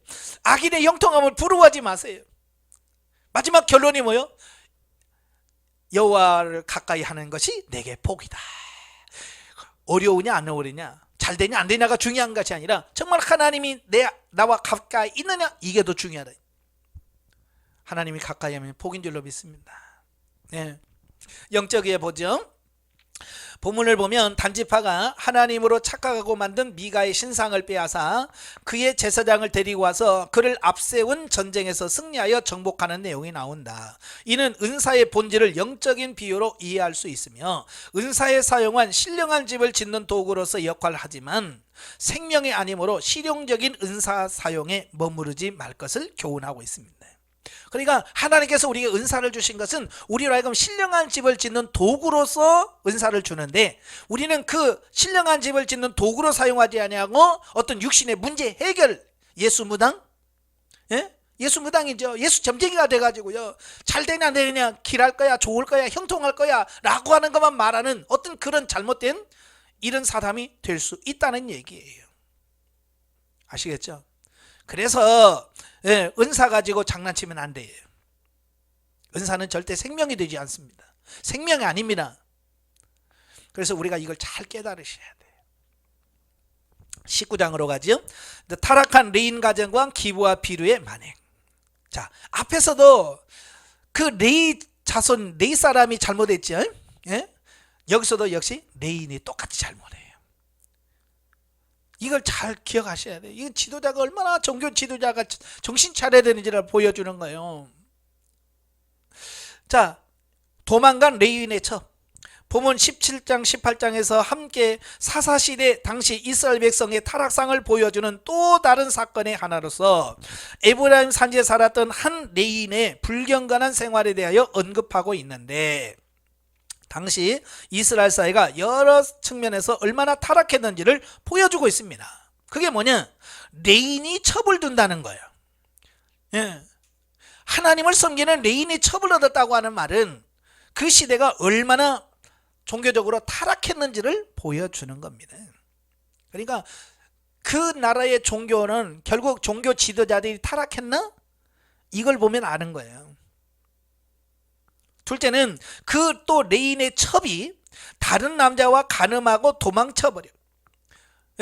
악인의 형통함을 부러워하지 마세요. 마지막 결론이 뭐요? 여호와를 가까이 하는 것이 내게 복이다. 어려우냐 안 어려우냐, 잘 되냐 안 되냐가 중요한 것이 아니라 정말 하나님이 나와 가까이 있느냐, 이게 더 중요하다. 하나님이 가까이 하면 복인 줄로 믿습니다. 네. 영적이에 보죠. 본문을 보면 단지파가 하나님으로 착각하고 만든 미가의 신상을 빼앗아 그의 제사장을 데리고 와서 그를 앞세운 전쟁에서 승리하여 정복하는 내용이 나온다. 이는 은사의 본질을 영적인 비유로 이해할 수 있으며 은사에 사용한 신령한 집을 짓는 도구로서 역할을 하지만 생명의 아님으로 실용적인 은사 사용에 머무르지 말 것을 교훈하고 있습니다. 그러니까 하나님께서 우리에게 은사를 주신 것은 우리로 하여금 신령한 집을 짓는 도구로서 은사를 주는데, 우리는 그 신령한 집을 짓는 도구로 사용하지 아니하고 어떤 육신의 문제 해결, 예수 무당, 예수 무당이죠. 예수 점쟁이가 돼가지고요, 잘 되냐 안 되냐, 길할 거야 좋을 거야 형통할 거야 라고 하는 것만 말하는 어떤 그런 잘못된 이런 사람이 될 수 있다는 얘기예요. 아시겠죠? 그래서 은사 가지고 장난치면 안 돼요. 은사는 절대 생명이 되지 않습니다. 생명이 아닙니다. 그래서 우리가 이걸 잘 깨달으셔야 돼요. 19장으로 가죠. 타락한 레인 가정과 기부와 비류의 만행. 자, 앞에서도 그 레이 자손, 레이 사람이 잘못했죠. 여기서도 역시 레인이 똑같이 잘못해요. 이걸 잘 기억하셔야 돼요. 이 지도자가 얼마나 종교 지도자가 정신 차려야 되는지를 보여주는 거예요. 자, 도망간 레위인의 첩. 본문 17장 18장에서 함께 사사시대 당시 이스라엘 백성의 타락상을 보여주는 또 다른 사건의 하나로서 에브라임 산지에 살았던 한 레위인의 불경건한 생활에 대하여 언급하고 있는데, 당시 이스라엘 사회가 여러 측면에서 얼마나 타락했는지를 보여주고 있습니다. 그게 뭐냐? 레인이 첩을 둔다는 거예요. 하나님을 섬기는 레인이 첩을 얻었다고 하는 말은 그 시대가 얼마나 종교적으로 타락했는지를 보여주는 겁니다. 그러니까 그 나라의 종교는 결국 종교 지도자들이 타락했나? 이걸 보면 아는 거예요. 둘째는 그 또 레인의 첩이 다른 남자와 간음하고 도망쳐버려.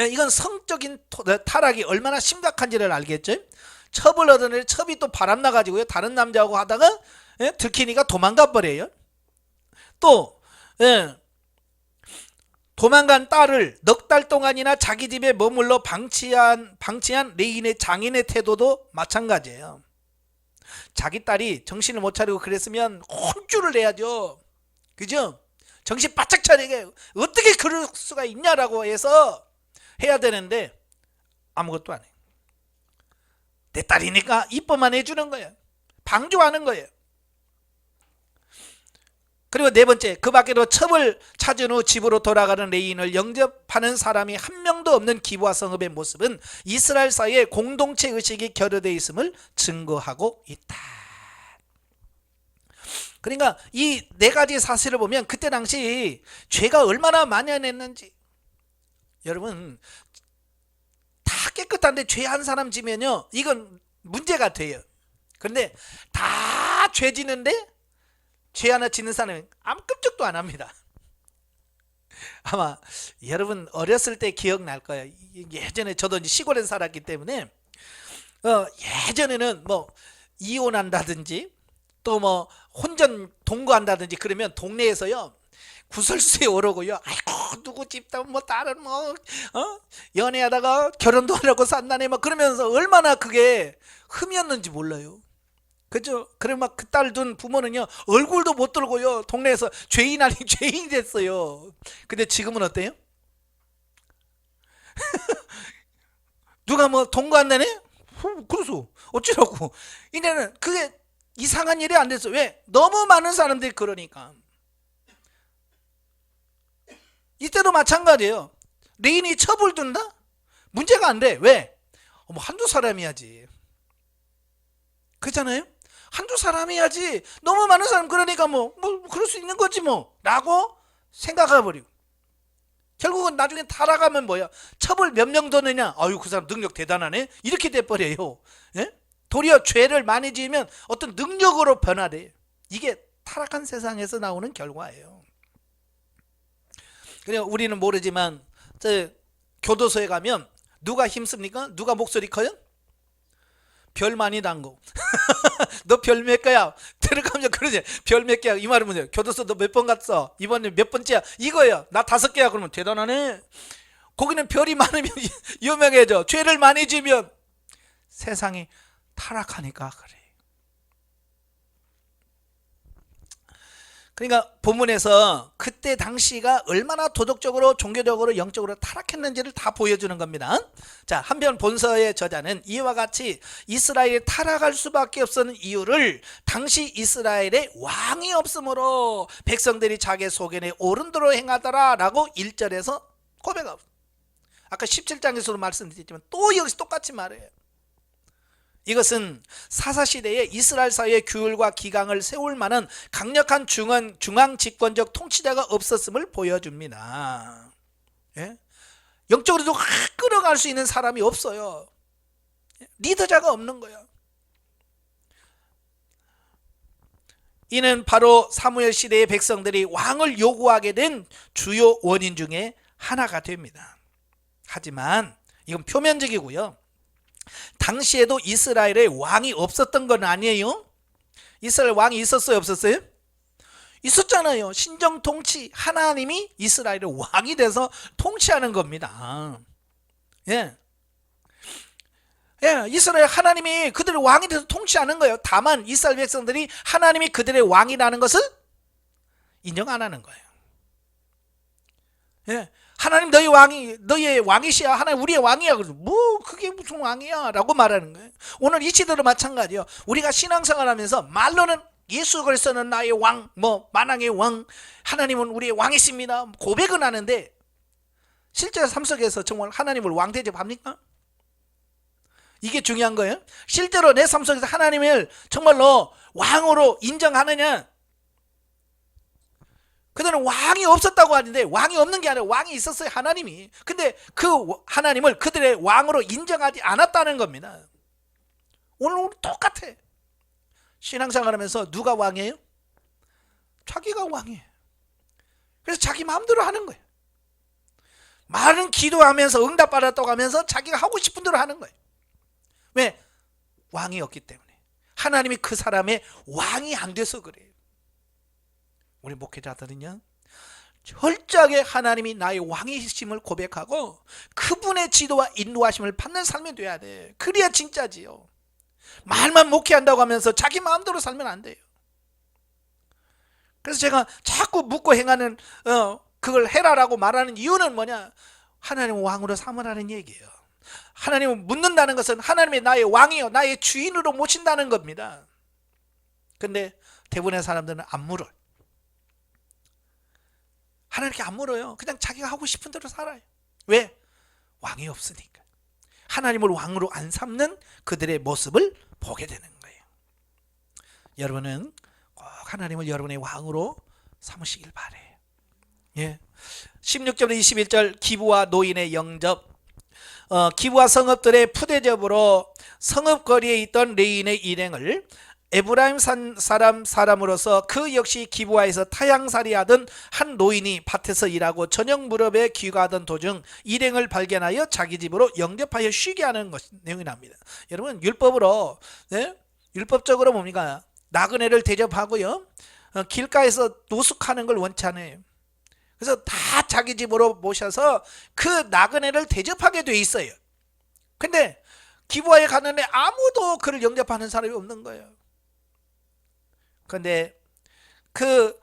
이건 성적인 타락이 얼마나 심각한지를 알겠죠. 첩을 얻은 첩이 또 바람나가지고요, 다른 남자하고 하다가 들키니까 도망가 버려요. 또 도망간 딸을 넉 달 동안이나 자기 집에 머물러 방치한 레인의 장인의 태도도 마찬가지예요. 자기 딸이 정신을 못 차리고 그랬으면 혼쭐을 내야죠. 그죠? 정신 바짝 차리게 어떻게 그럴 수가 있냐라고 해서 해야 되는데 아무것도 안 해. 내 딸이니까 이뻐만 해주는 거예요. 방조하는 거예요. 그리고 네 번째, 그 밖에도 첩을 찾은 후 집으로 돌아가는 레인을 영접하는 사람이 한 명도 없는 기부와 성읍의 모습은 이스라엘 사이에 공동체 의식이 결여되어 있음을 증거하고 있다. 그러니까 이 네 가지 사실을 보면 그때 당시 죄가 얼마나 만연했는지, 여러분 다 깨끗한데 죄 한 사람 지면요, 이건 문제가 돼요. 그런데 다 죄 지는데 죄 하나 짓는 사람은 아무 끔찍도 안 합니다. 아마 여러분 어렸을 때 기억날 거예요. 예전에 저도 이제 시골에 살았기 때문에 예전에는 뭐 이혼한다든지 또 뭐 혼전 동거한다든지 그러면 동네에서요 구설수에 오르고요. 아이고 누구 집다 뭐 딸은 뭐 연애하다가 결혼도 안 하고 산다네 막 그러면서 얼마나 그게 흠이었는지 몰라요. 그죠? 그래 막 그 딸 둔 부모는요 얼굴도 못 들고요 동네에서 죄인 아닌 죄인이 됐어요. 근데 지금은 어때요? 누가 뭐 동거한다네? 그래서 어찌라고? 이제는 그게 이상한 일이 안 됐어. 왜? 너무 많은 사람들이 그러니까. 이때도 마찬가지예요. 레인이 첩을 둔다? 문제가 안 돼. 왜? 한두 사람이야지. 그렇잖아요? 한두 사람이야지. 너무 많은 사람 그러니까 뭐 그럴 수 있는 거지 뭐 라고 생각해버리고 결국은 나중에 타락하면 뭐야? 첩을 몇 명 더 내냐? 아유 그 사람 능력 대단하네? 이렇게 돼버려요. 예? 도리어 죄를 많이 지으면 어떤 능력으로 변화돼요. 이게 타락한 세상에서 나오는 결과예요. 그냥 우리는 모르지만 저 교도소에 가면 누가 힘씁니까? 누가 목소리 커요? 별 많이 담고 너 별 몇 개야? 들어가면 그러지. 별 몇 개야? 이 말은 뭐냐? 교도소 너 몇 번 갔어? 이번에 몇 번째야? 이거예요. 나 5개야. 그러면 대단하네. 거기는 별이 많으면 유명해져. 죄를 많이 지면 세상이 타락하니까 그래. 그러니까 본문에서 그때 당시가 얼마나 도덕적으로 종교적으로 영적으로 타락했는지를 다 보여주는 겁니다. 자, 한편 본서의 저자는 이와 같이 이스라엘이 타락할 수밖에 없었는 이유를 당시 이스라엘에 왕이 없으므로 백성들이 자기 소견에 옳은 대로 행하더라 라고 1절에서 고백하고, 아까 17장에서도 말씀드렸지만 또 여기서 똑같이 말해요. 이것은 사사시대에 이스라엘 사회의 규율과 기강을 세울 만한 강력한 중앙 집권적 통치자가 없었음을 보여줍니다. 예? 영적으로도 끌어갈 수 있는 사람이 없어요. 리더자가 없는 거야. 이는 바로 사무엘 시대의 백성들이 왕을 요구하게 된 주요 원인 중에 하나가 됩니다. 하지만 이건 표면적이고요. 당시에도 이스라엘에 왕이 없었던 건 아니에요. 이스라엘 왕이 있었어요, 없었어요? 있었잖아요. 신정 통치, 하나님이 이스라엘의 왕이 돼서 통치하는 겁니다. 예. 예, 이스라엘 하나님이 그들의 왕이 돼서 통치하는 거예요. 다만 이스라엘 백성들이 하나님이 그들의 왕이라는 것을 인정 안 하는 거예요. 예. 하나님 너희의 왕이시야. 하나님 우리의 왕이야. 그래서 뭐 그게 무슨 왕이야 라고 말하는 거예요. 오늘 이 시대도 마찬가지예요. 우리가 신앙생활하면서 말로는 예수 그리스도는 나의 왕, 뭐 만왕의 왕, 하나님은 우리의 왕이십니다 고백은 하는데 실제 삶 속에서 정말 하나님을 왕 대접합니까? 이게 중요한 거예요. 실제로 내 삶 속에서 하나님을 정말로 왕으로 인정하느냐? 그들은 왕이 없었다고 하는데 왕이 없는 게 아니라 왕이 있었어요, 하나님이. 근데 그 하나님을 그들의 왕으로 인정하지 않았다는 겁니다. 오늘 똑같아. 신앙생활 하면서 누가 왕이에요? 자기가 왕이에요. 그래서 자기 마음대로 하는 거예요. 말은 기도하면서 응답받았다고 하면서 자기가 하고 싶은 대로 하는 거예요. 왜? 왕이 없기 때문에. 하나님이 그 사람의 왕이 안 돼서 그래요. 우리 목회자들은요 철저하게 하나님이 나의 왕이심을 고백하고 그분의 지도와 인도하심을 받는 삶이 돼야 돼. 그래야 진짜지요. 말만 목회한다고 하면서 자기 마음대로 살면 안 돼요. 그래서 제가 자꾸 묻고 행하는 그걸 해라라고 말하는 이유는 뭐냐? 하나님을 왕으로 삼으라는 얘기예요. 하나님을 묻는다는 것은 하나님이 나의 왕이요 나의 주인으로 모신다는 겁니다. 근데 대부분의 사람들은 안 물어요. 하나님께 안 물어요. 그냥 자기가 하고 싶은 대로 살아요. 왜? 왕이 없으니까. 하나님을 왕으로 안 삼는 그들의 모습을 보게 되는 거예요. 여러분은 꼭 하나님을 여러분의 왕으로 삼으시길 바래요. 예. 16절부터 21절 기부와 노인의 영접. 기부와 성읍들의 푸대접으로 성읍거리에 있던 레인의 일행을 에브라임 사람으로서 그 역시 기브아에서 타향살이하던 한 노인이 밭에서 일하고 저녁 무렵에 귀가하던 도중 일행을 발견하여 자기 집으로 영접하여 쉬게 하는 것 내용이 납니다. 여러분 율법으로 율법적으로 뭡니까? 나그네를 대접하고요. 길가에서 노숙하는 걸 원치 않아요. 그래서 다 자기 집으로 모셔서 그 나그네를 대접하게 돼 있어요. 근데 기브아에 갔는데 아무도 그를 영접하는 사람이 없는 거예요. 그런데 그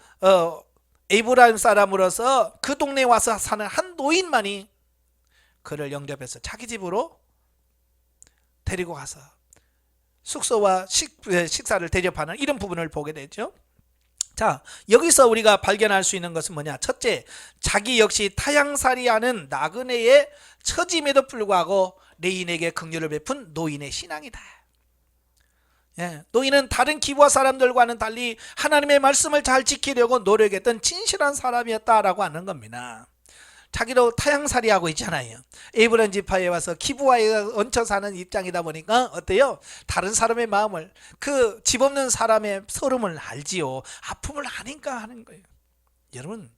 에브라임 사람으로서 그 동네에 와서 사는 한 노인만이 그를 영접해서 자기 집으로 데리고 가서 숙소와 식사를 대접하는 이런 부분을 보게 되죠. 자, 여기서 우리가 발견할 수 있는 것은 뭐냐? 첫째, 자기 역시 타향살이하는 나그네의 처짐에도 불구하고 레인에게 긍휼을 베푼 노인의 신앙이다. 노인은 다른 기브아 사람들과는 달리 하나님의 말씀을 잘 지키려고 노력했던 진실한 사람이었다라고 하는 겁니다. 자기도 타향살이하고 있잖아요. 에브라임 지파에 와서 기브아에 얹혀 사는 입장이다 보니까 어때요? 다른 사람의 마음을, 그 집 없는 사람의 서름을 알지요. 아픔을 아니까 하는 거예요. 여러분,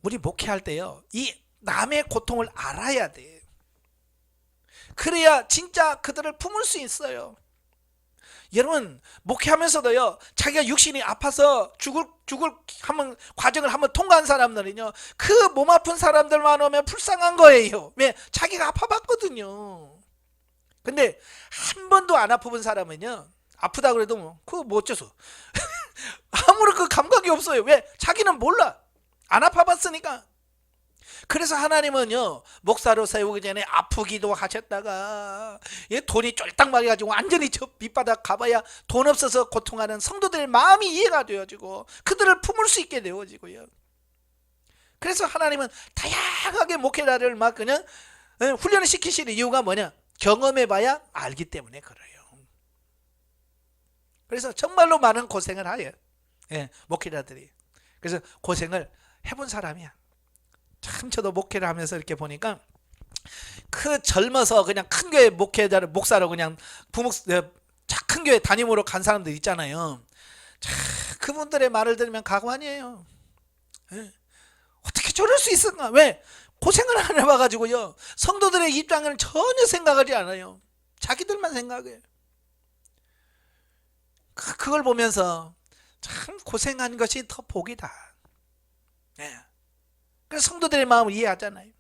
우리 목회할 때요, 이 남의 고통을 알아야 돼. 그래야 진짜 그들을 품을 수 있어요. 여러분 목회하면서도요, 자기가 육신이 아파서 죽을 한번 과정을 한번 통과한 사람들은요, 그 몸 아픈 사람들만 오면 불쌍한 거예요. 왜? 자기가 아파봤거든요. 근데 한 번도 안 아파본 사람은요, 아프다 그래도 그거 뭐 어째서 아무런 그 감각이 없어요. 왜? 자기는 몰라. 안 아파봤으니까. 그래서 하나님은요, 목사로 세우기 전에 아프기도 하셨다가 돈이 쫄딱 막혀가지고 완전히 저 밑바닥 가봐야 돈 없어서 고통하는 성도들의 마음이 이해가 되어지고 그들을 품을 수 있게 되어지고요. 그래서 하나님은 다양하게 목회자를 막 그냥 훈련을 시키시는 이유가 뭐냐? 경험해봐야 알기 때문에 그래요. 그래서 정말로 많은 고생을 해요, 목회자들이. 그래서 고생을 해본 사람이야. 참 저도 목회를 하면서 이렇게 보니까 그 젊어서 그냥 큰 교회 목사로 그냥 큰 교회 담임으로 간 사람들 있잖아요. 자, 그분들의 말을 들으면 가관이에요. 어떻게 저럴 수 있을까? 왜? 고생을 안 해봐가지고요, 성도들의 입장을 전혀 생각하지 않아요. 자기들만 생각해요. 그걸 보면서 참 고생한 것이 더 복이다. 그래서 성도들의 마음을 이해하잖아요.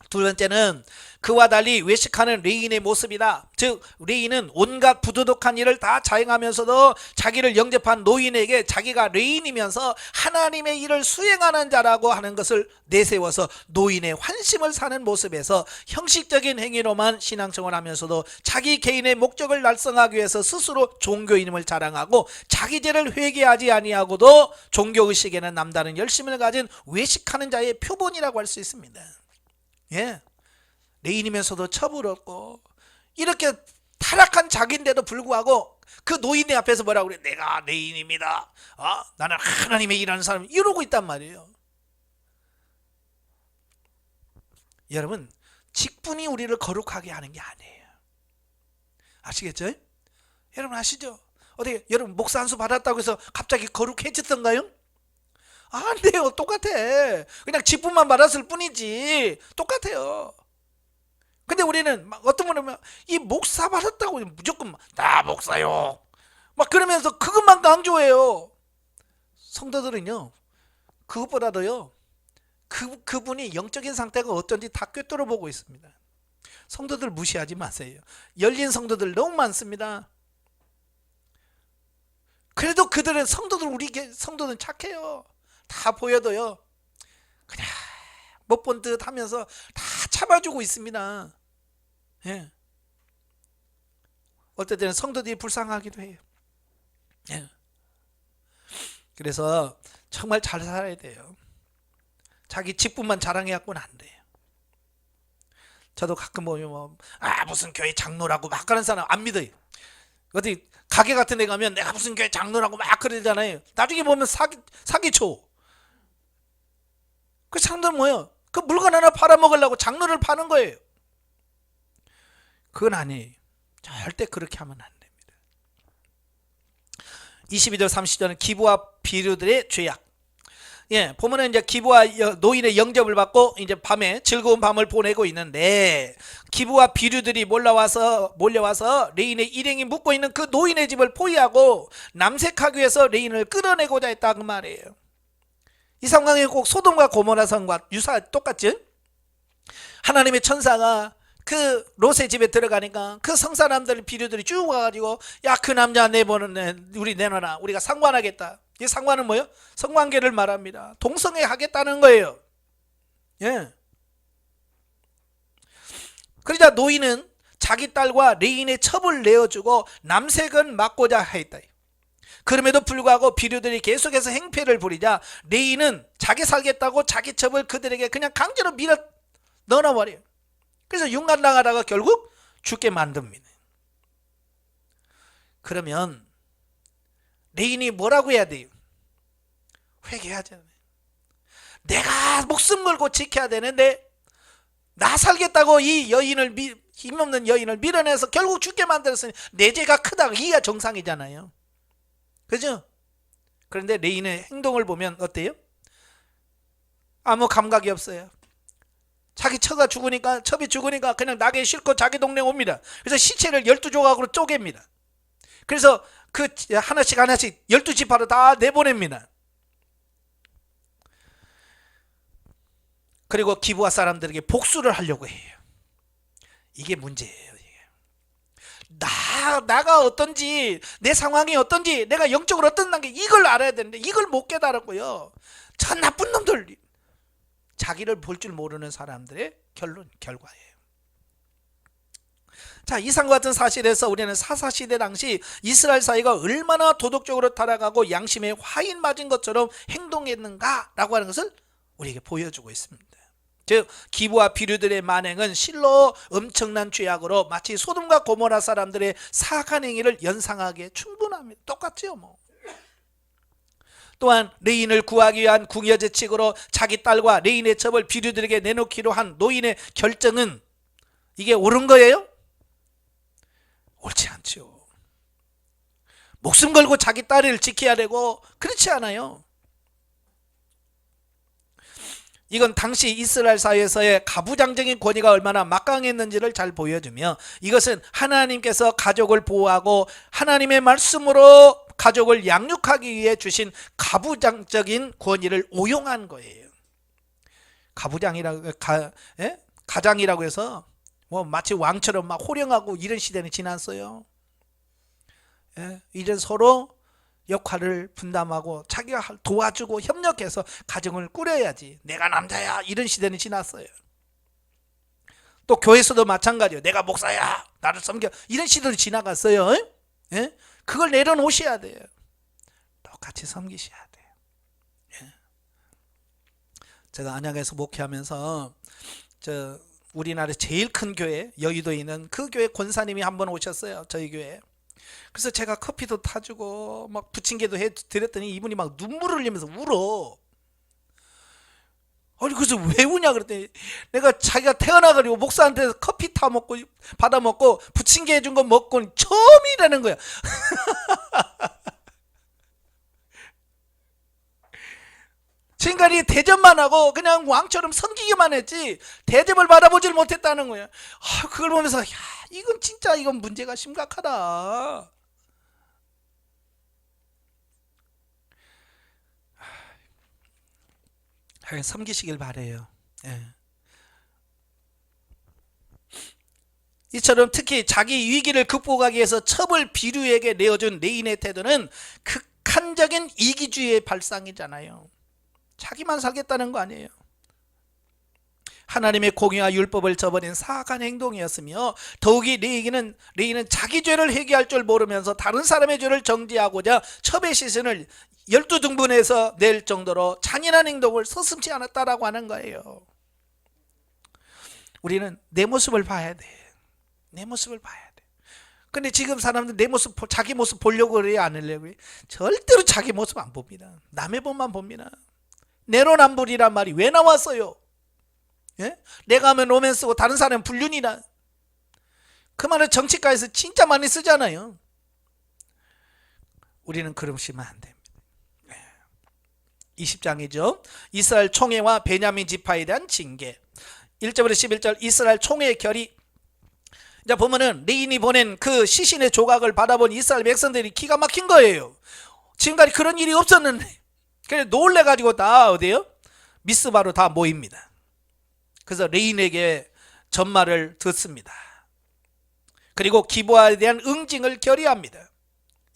두 번째는 그와 달리 외식하는 레인의 모습이다. 즉 레인은 온갖 부도덕한 일을 다 자행하면서도 자기를 영접한 노인에게 자기가 레인이면서 하나님의 일을 수행하는 자라고 하는 것을 내세워서 노인의 환심을 사는 모습에서 형식적인 행위로만 신앙생활을 하면서도 자기 개인의 목적을 달성하기 위해서 스스로 종교인임을 자랑하고 자기 죄를 회개하지 아니하고도 종교의식에는 남다른 열심을 가진 외식하는 자의 표본이라고 할 수 있습니다. 레인이면서도 첩을 얻고 이렇게 타락한 자기인데도 불구하고 그 노인의 앞에서 뭐라고 그래? 내가 레인입니다. 나는 하나님의 일하는 사람, 이러고 있단 말이에요. 여러분, 직분이 우리를 거룩하게 하는 게 아니에요. 아시겠죠? 여러분 아시죠? 어떻게 여러분 목사 한 수 받았다고 해서 갑자기 거룩해졌던가요? 안 돼요. 똑같아. 그냥 직분만 받았을 뿐이지 똑같아요. 근데 우리는 막 어떤 분은 이 목사 받았다고 무조건 나 목사요 막 그러면서 그것만 강조해요. 성도들은요, 그것보다도요, 그분이 영적인 상태가 어떤지 다 꿰뚫어 보고 있습니다. 성도들 무시하지 마세요. 열린 성도들 너무 많습니다. 그래도 그들은 우리 성도는 착해요. 다 보여도요, 그냥 못 본 듯 하면서 다 참아주고 있습니다. 어떨 때는 성도들이 불쌍하기도 해요. 그래서 정말 잘 살아야 돼요. 자기 직분만 자랑해갖고는 안 돼요. 저도 가끔 보면 무슨 교회 장로라고 막 그런 사람 안 믿어요. 어디 가게 같은 데 가면 내가 무슨 교회 장로라고 막 그러잖아요. 나중에 보면 사기쳐. 그 사람들 뭐예요? 그 물건 하나 팔아먹으려고 장로를 파는 거예요. 그건 아니에요. 절대 그렇게 하면 안 됩니다. 22절 30절은 기부와 비류들의 죄악. 예, 보면은 이제 기부와 노인의 영접을 받고 이제 밤에 즐거운 밤을 보내고 있는데, 기부와 비류들이 몰려와서 레인의 일행이 묵고 있는 그 노인의 집을 포위하고 남색하기 위해서 레인을 끌어내고자 했다 그 말이에요. 이 상황이 꼭 소돔과 고모라 성과 똑같죠? 하나님의 천사가 그 롯의 집에 들어가니까 그 성사람들 비류들이 쭉 와가지고, 야, 그 남자 우리 내놔라, 우리가 상관하겠다. 이 상관은 뭐예요? 성관계를 말합니다. 동성애 하겠다는 거예요. 예. 그러자 노인은 자기 딸과 레인의 첩을 내어주고 남색은 막고자 했다. 그럼에도 불구하고 비류들이 계속해서 행패를 부리자 레인은 자기 살겠다고 자기 첩을 그들에게 그냥 강제로 밀어 넣어버려요. 그래서 윤관당하다가 결국 죽게 만듭니다. 그러면 레인이 뭐라고 해야 돼요? 회개하잖아요. 내가 목숨 걸고 지켜야 되는데 나 살겠다고 이 여인을 힘없는 여인을 밀어내서 결국 죽게 만들었으니 내 죄가 크다. 이게 정상이잖아요. 그죠? 그런데 레인의 행동을 보면 어때요? 아무 감각이 없어요. 자기 첩이 죽으니까 그냥 나게 싣고 자기 동네 옵니다. 그래서 시체를 12조각으로 쪼갭니다. 그래서 그 하나씩 12지파로 다 내보냅니다. 그리고 기부와 사람들에게 복수를 하려고 해요. 이게 문제예요. 나가 어떤지, 내 상황이 어떤지, 내가 영적으로 어떤 단계, 이걸 알아야 되는데 이걸 못 깨달았고요. 저 나쁜 놈들, 자기를 볼 줄 모르는 사람들의 결과예요. 자, 이상과 같은 사실에서 우리는 사사시대 당시 이스라엘 사회가 얼마나 도덕적으로 타락하고 양심에 화인 맞은 것처럼 행동했는가라고 하는 것을 우리에게 보여주고 있습니다. 즉 기부와 비류들의 만행은 실로 엄청난 죄악으로 마치 소돔과 고모라 사람들의 사악한 행위를 연상하기에 충분합니다. 똑같죠 뭐. 또한 레인을 구하기 위한 궁여제칙으로 자기 딸과 레인의 첩을 비류들에게 내놓기로 한 노인의 결정은 이게 옳은 거예요? 옳지 않죠. 목숨 걸고 자기 딸을 지켜야 되고 그렇지 않아요. 이건 당시 이스라엘 사회에서의 가부장적인 권위가 얼마나 막강했는지를 잘 보여주며, 이것은 하나님께서 가족을 보호하고 하나님의 말씀으로 가족을 양육하기 위해 주신 가부장적인 권위를 오용한 거예요. 가장이라고 해서 뭐 마치 왕처럼 막 호령하고 이런 시대는 지났어요. 이제 서로 역할을 분담하고 자기가 도와주고 협력해서 가정을 꾸려야지, 내가 남자야, 이런 시대는 지났어요. 또 교회에서도 마찬가지예요. 내가 목사야, 나를 섬겨, 이런 시대도 지나갔어요. 그걸 내려놓으셔야 돼요. 똑같이 섬기셔야 돼요. 제가 안양에서 목회하면서 우리나라 제일 큰 교회, 여의도에 있는 그 교회 권사님이 한번 오셨어요. 저희 교회에. 그래서 제가 커피도 타주고 막 부침개도 해드렸더니 이분이 막 눈물을 흘리면서 울어. 아니 그래서 왜 우냐 그랬더니, 내가 자기가 태어나가지고 목사한테 커피 타먹고 받아먹고 부침개 해준 거 먹고 처음이라는 거야. 지금까지 대접만 하고 그냥 왕처럼 섬기기만 했지 대접을 받아보질 못했다는 거야. 그걸 보면서 이건 문제가 심각하다. 섬기시길 바래요. 이처럼 특히 자기 위기를 극복하기 위해서 첩을 비류에게 내어준 레인의 태도는 극한적인 이기주의의 발상이잖아요. 자기만 살겠다는 거 아니에요. 하나님의 공의와 율법을 저버린 사악한 행동이었으며, 더욱이 레인은 자기 죄를 회개할 줄 모르면서 다른 사람의 죄를 정죄하고자 첩의 시선을 12등분해서 낼 정도로 잔인한 행동을 서슴지 않았다라고 하는 거예요. 우리는 내 모습을 봐야 돼. 내 모습을 봐야 돼. 근데 지금 사람들 자기 모습 보려고 그래요, 안 하려고 그래요? 절대로 자기 모습 안 봅니다. 남의 몸만 봅니다. 내로남불이란 말이 왜 나왔어요? 내가 하면 로맨스고 다른 사람은 불륜이라. 그 말을 정치가에서 진짜 많이 쓰잖아요. 우리는 그러시면 안 됩니다. 20장이죠. 이스라엘 총회와 베냐민 지파에 대한 징계. 1절부터 11절 이스라엘 총회의 결의. 자, 보면은 레인이 보낸 그 시신의 조각을 받아본 이스라엘 백성들이 기가 막힌 거예요. 지금까지 그런 일이 없었는데. 그래서 놀래가지고 다 어디요? 미스바로 다 모입니다. 그래서 레인에게 전말을 듣습니다. 그리고 기브아에 대한 응징을 결의합니다.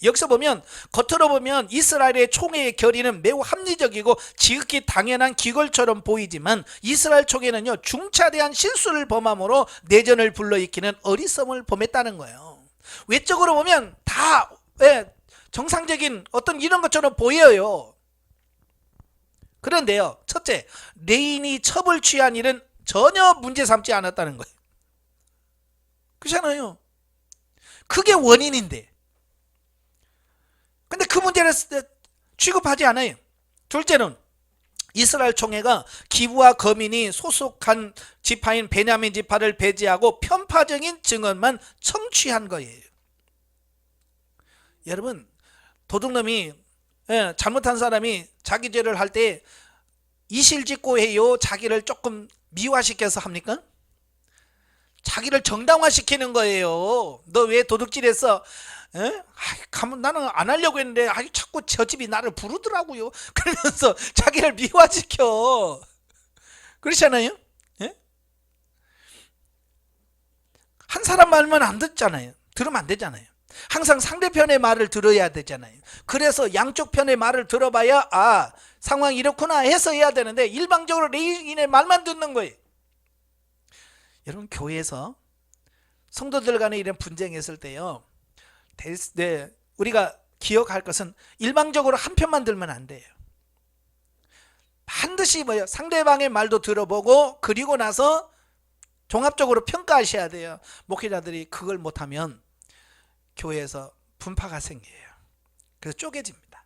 여기서 보면 겉으로 보면 이스라엘의 총회의 결의는 매우 합리적이고 지극히 당연한 기걸처럼 보이지만 이스라엘 총회는요 중차대한 실수를 범함으로 내전을 불러일으키는 어리석음을 범했다는 거예요. 외적으로 보면 다 정상적인 어떤 이런 것처럼 보여요. 그런데요, 첫째, 레인이 첩을 취한 일은 전혀 문제 삼지 않았다는 거예요. 그렇잖아요. 그게 원인인데. 근데 그 문제를 취급하지 않아요. 둘째는 이스라엘 총회가 기브와 거민이 소속한 지파인 베냐민 지파를 배제하고 편파적인 증언만 청취한 거예요. 여러분, 도둑놈이 잘못한 사람이 자기 죄를 할 때 이실직고 해요? 자기를 조금 미화시켜서 합니까? 자기를 정당화시키는 거예요. 너 왜 도둑질했어? 가면 나는 안 하려고 했는데 자꾸 저 집이 나를 부르더라고요. 그러면서 자기를 미화시켜. 그렇잖아요. 한 사람 말만 안 듣잖아요. 들으면 안 되잖아요. 항상 상대편의 말을 들어야 되잖아요. 그래서 양쪽 편의 말을 들어봐야 상황이 이렇구나 해서 해야 되는데 일방적으로 레인의 말만 듣는 거예요. 여러분, 교회에서 성도들 간에 이런 분쟁이 있을 때요, 우리가 기억할 것은 일방적으로 한 편만 들면 안 돼요. 반드시 상대방의 말도 들어보고 그리고 나서 종합적으로 평가하셔야 돼요. 목회자들이 그걸 못하면 교회에서 분파가 생겨요. 그래서 쪼개집니다.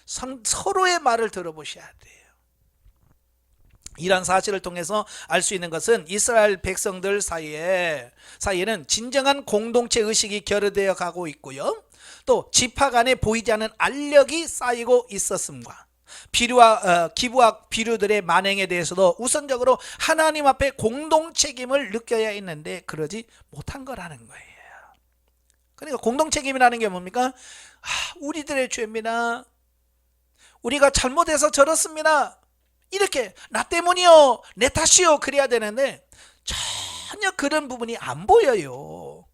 서로의 말을 들어보셔야 돼요. 이런 사실을 통해서 알 수 있는 것은 이스라엘 백성들 사이에는 진정한 공동체 의식이 결여되어 가고 있고요, 또 지파 간에 보이지 않는 알력이 쌓이고 있었음과 기부와 비류들의 만행에 대해서도 우선적으로 하나님 앞에 공동 책임을 느껴야 했는데 그러지 못한 거라는 거예요. 그러니까 공동 책임이라는 게 뭡니까? 우리들의 죄입니다. 우리가 잘못해서 저렇습니다. 이렇게 나 때문이요, 내 탓이요, 그래야 되는데 전혀 그런 부분이 안 보여요.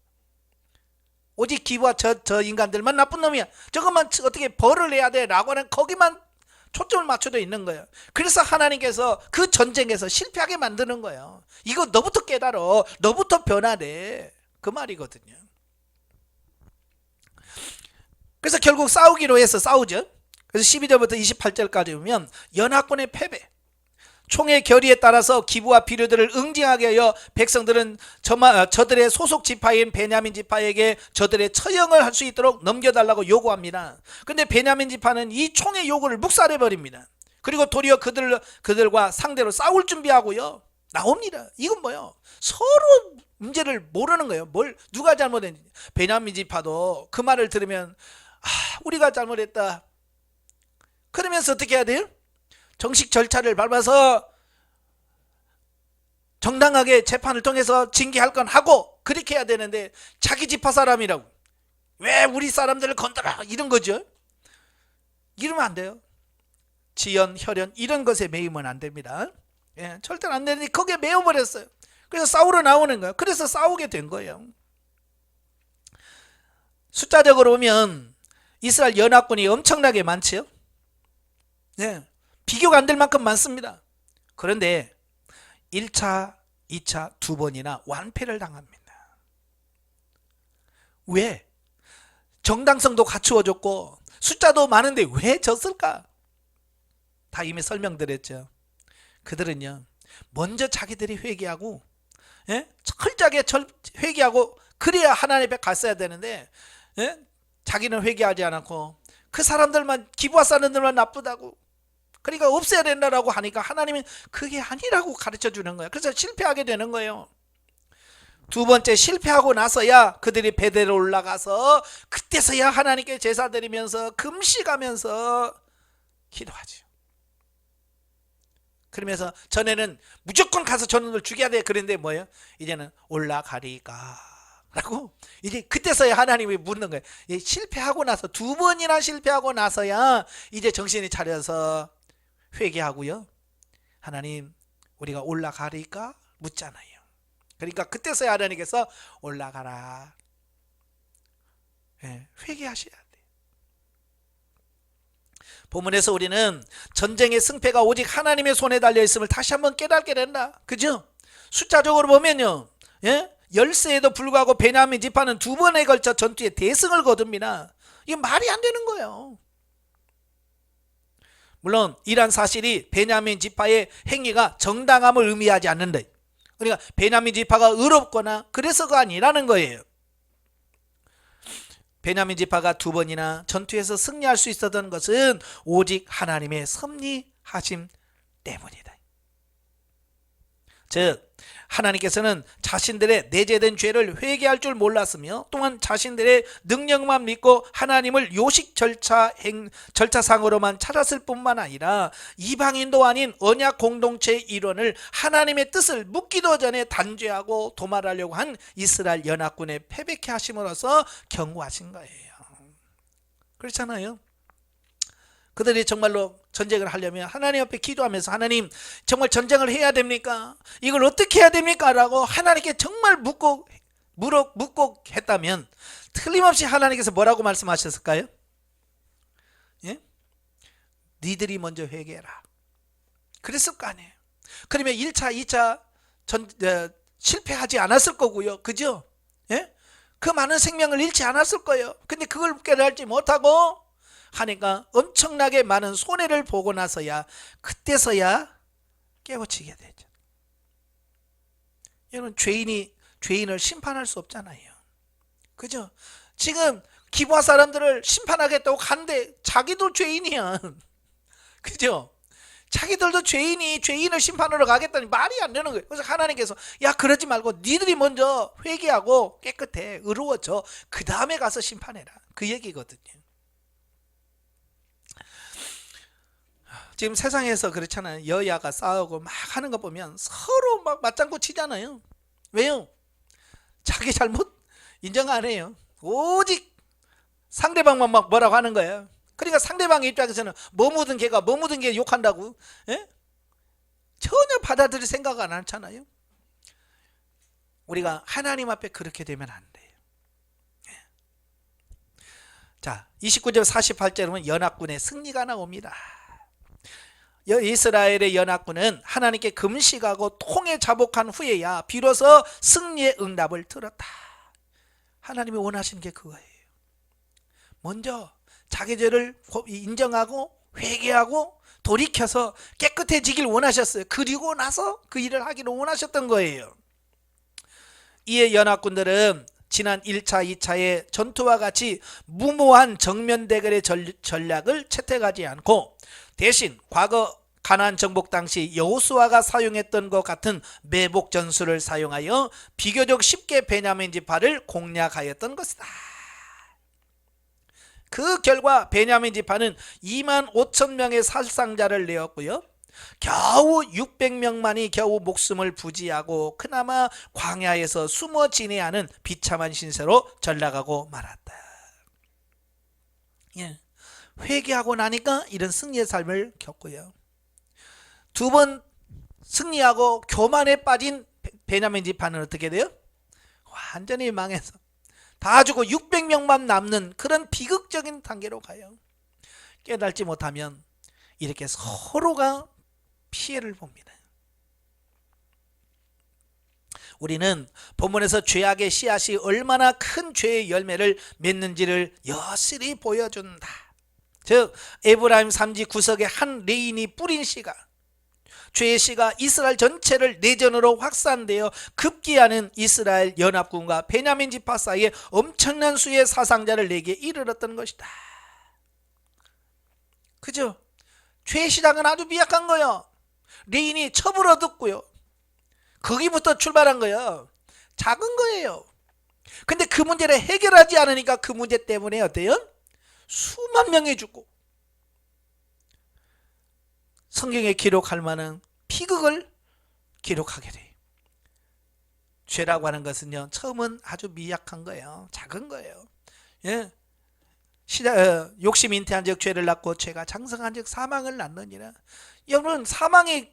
오직 기부와 저 인간들만 나쁜 놈이야, 저것만 어떻게 벌을 내야 돼 라고 하는 거기만 초점을 맞춰져 있는 거예요. 그래서 하나님께서 그 전쟁에서 실패하게 만드는 거예요. 이거 너부터 깨달아, 너부터 변화돼, 그 말이거든요. 그래서 결국 싸우기로 해서 싸우죠. 그래서 12절부터 28절까지 보면 연합군의 패배, 총회 결의에 따라서 기부와 비류들을 응징하게 하여 백성들은 저들의 소속 지파인 베냐민 지파에게 저들의 처형을 할 수 있도록 넘겨달라고 요구합니다. 근데 베냐민 지파는 이 총회 요구를 묵살해버립니다. 그리고 도리어 그들과 상대로 싸울 준비하고요 나옵니다. 이건 뭐예요? 서로 문제를 모르는 거예요. 누가 잘못했는지. 베냐민 지파도 그 말을 들으면 우리가 잘못했다. 그러면서 어떻게 해야 돼요? 정식 절차를 밟아서 정당하게 재판을 통해서 징계할 건 하고 그렇게 해야 되는데 자기 지파 사람이라고 왜 우리 사람들을 건드려, 이런 거죠. 이러면 안 돼요. 지연, 혈연 이런 것에 매이면 안 됩니다. 절대로 안 되는데 거기에 매여버렸어요. 그래서 싸우러 나오는 거예요. 그래서 싸우게 된 거예요. 숫자적으로 보면 이스라엘 연합군이 엄청나게 많죠. 비교가 안 될 만큼 많습니다. 그런데 1차, 2차 두 번이나 완패를 당합니다. 왜? 정당성도 갖추어졌고 숫자도 많은데 왜 졌을까? 다 이미 설명드렸죠. 그들은요 먼저 자기들이 회개하고 철저하게 회개하고 그래야 하나님 앞에 갔어야 되는데 자기는 회개하지 않았고 그 사람들만, 기부와 사람들만 나쁘다고, 그러니까 없애야 된다라고 하니까 하나님은 그게 아니라고 가르쳐 주는 거예요. 그래서 실패하게 되는 거예요. 두 번째 실패하고 나서야 그들이 베델로 올라가서 그때서야 하나님께 제사 드리면서 금식하면서 기도하죠. 그러면서 전에는 무조건 가서 저놈들 죽여야 돼 그랬는데 뭐예요? 이제는 올라가리까 라고 이제 그때서야 하나님이 묻는 거예요. 실패하고 나서 두 번이나 실패하고 나서야 이제 정신이 차려서 회개하고요. 하나님 우리가 올라가리까 묻잖아요. 그러니까 그때서야 하나님께서 올라가라. 회개하셔야 돼. 본문에서 우리는 전쟁의 승패가 오직 하나님의 손에 달려 있음을 다시 한번 깨닫게 된다. 그죠? 숫자적으로 보면요, 10세에도 불구하고 베냐민 지파는 두 번에 걸쳐 전투에 대승을 거둡니다. 이게 말이 안 되는 거예요. 물론 이러한 사실이 베냐민 지파의 행위가 정당함을 의미하지 않는데, 그러니까 베냐민 지파가 의롭거나 그래서가 아니라는 거예요. 베냐민 지파가 두 번이나 전투에서 승리할 수 있었던 것은 오직 하나님의 섭리하심 때문이다. 즉 하나님께서는 자신들의 내재된 죄를 회개할 줄 몰랐으며 또한 자신들의 능력만 믿고 하나님을 요식 절차상으로만 찾았을 뿐만 아니라 이방인도 아닌 언약 공동체의 일원을 하나님의 뜻을 묻기도 전에 단죄하고 도말하려고 한 이스라엘 연합군에 패배케 하심으로써 경고하신 거예요. 그렇잖아요. 그들이 정말로 전쟁을 하려면 하나님 앞에 기도하면서 하나님 정말 전쟁을 해야 됩니까? 이걸 어떻게 해야 됩니까? 라고 하나님께 정말 묻고 했다면 틀림없이 하나님께서 뭐라고 말씀하셨을까요? 예? 니들이 먼저 회개해라. 그랬을 거 아니에요. 그러면 1차, 2차 실패하지 않았을 거고요. 그죠? 예? 그 많은 생명을 잃지 않았을 거예요. 근데 그걸 깨달지 못하고 하니까 엄청나게 많은 손해를 보고 나서야 그때서야 깨우치게 되죠. 여러분 죄인을 심판할 수 없잖아요. 그죠? 지금 기부하 사람들을 심판하겠다고 간데 자기도 죄인이야. 그죠? 자기들도 죄인을 심판하러 가겠다니 말이 안 되는 거예요. 그래서 하나님께서 야 그러지 말고 니들이 먼저 회개하고 깨끗해 의로워져 그 다음에 가서 심판해라 그 얘기거든요. 지금 세상에서 그렇잖아요. 여야가 싸우고 막 하는 거 보면 서로 막 맞장구 치잖아요. 왜요? 자기 잘못 인정 안 해요. 오직 상대방만 막 뭐라고 하는 거예요. 그러니까 상대방 입장에서는 뭐 묻은 개가 뭐 묻은 개 욕한다고 전혀 받아들일 생각 안 하잖아요. 우리가 하나님 앞에 그렇게 되면 안 돼요. 자, 29절 48절에 보면 연합군의 승리가 나옵니다. 이스라엘의 연합군은 하나님께 금식하고 통에 자복한 후에야 비로소 승리의 응답을 들었다. 하나님이 원하시는 게 그거예요. 먼저 자기 죄를 인정하고 회개하고 돌이켜서 깨끗해지길 원하셨어요. 그리고 나서 그 일을 하기를 원하셨던 거예요. 이에 연합군들은 지난 1차, 2차의 전투와 같이 무모한 정면 대결의 전략을 채택하지 않고 대신 과거 가나안 정복 당시 여호수아가 사용했던 것 같은 매복 전술을 사용하여 비교적 쉽게 베냐민 지파를 공략하였던 것이다. 그 결과 베냐민 지파는 2만 5천 명의 살상자를 내었고요. 겨우 600명만이 겨우 목숨을 부지하고 그나마 광야에서 숨어 지내하는 비참한 신세로 전락하고 말았다. 회개하고 나니까 이런 승리의 삶을 겪고요. 두 번 승리하고 교만에 빠진 베냐민 지파는 어떻게 돼요? 완전히 망해서 다 죽고 600명만 남는 그런 비극적인 단계로 가요. 깨달지 못하면 이렇게 서로가 피해를 봅니다. 우리는 본문에서 죄악의 씨앗이 얼마나 큰 죄의 열매를 맺는지를 여실히 보여준다. 즉 에브라임 산지 구석에 한 레인이 뿌린 씨가 죄의 씨가 이스라엘 전체를 내전으로 확산되어 급기야는 이스라엘 연합군과 베냐민 지파 사이에 엄청난 수의 사상자를 내게 이르렀던 것이다. 그죠? 죄의 시작은 아주 미약한 거예요. 레인이 첩을 얻었고요. 거기부터 출발한 거예요. 작은 거예요. 근데 그 문제를 해결하지 않으니까 그 문제 때문에 어때요? 수만 명이 죽고 성경에 기록할 만한 비극을 기록하게 돼요. 죄라고 하는 것은요, 처음은 아주 미약한 거예요. 작은 거예요. 예. 욕심 잉태한 즉 죄를 낳고 죄가 장성한 즉 사망을 낳느니라. 여러분, 사망이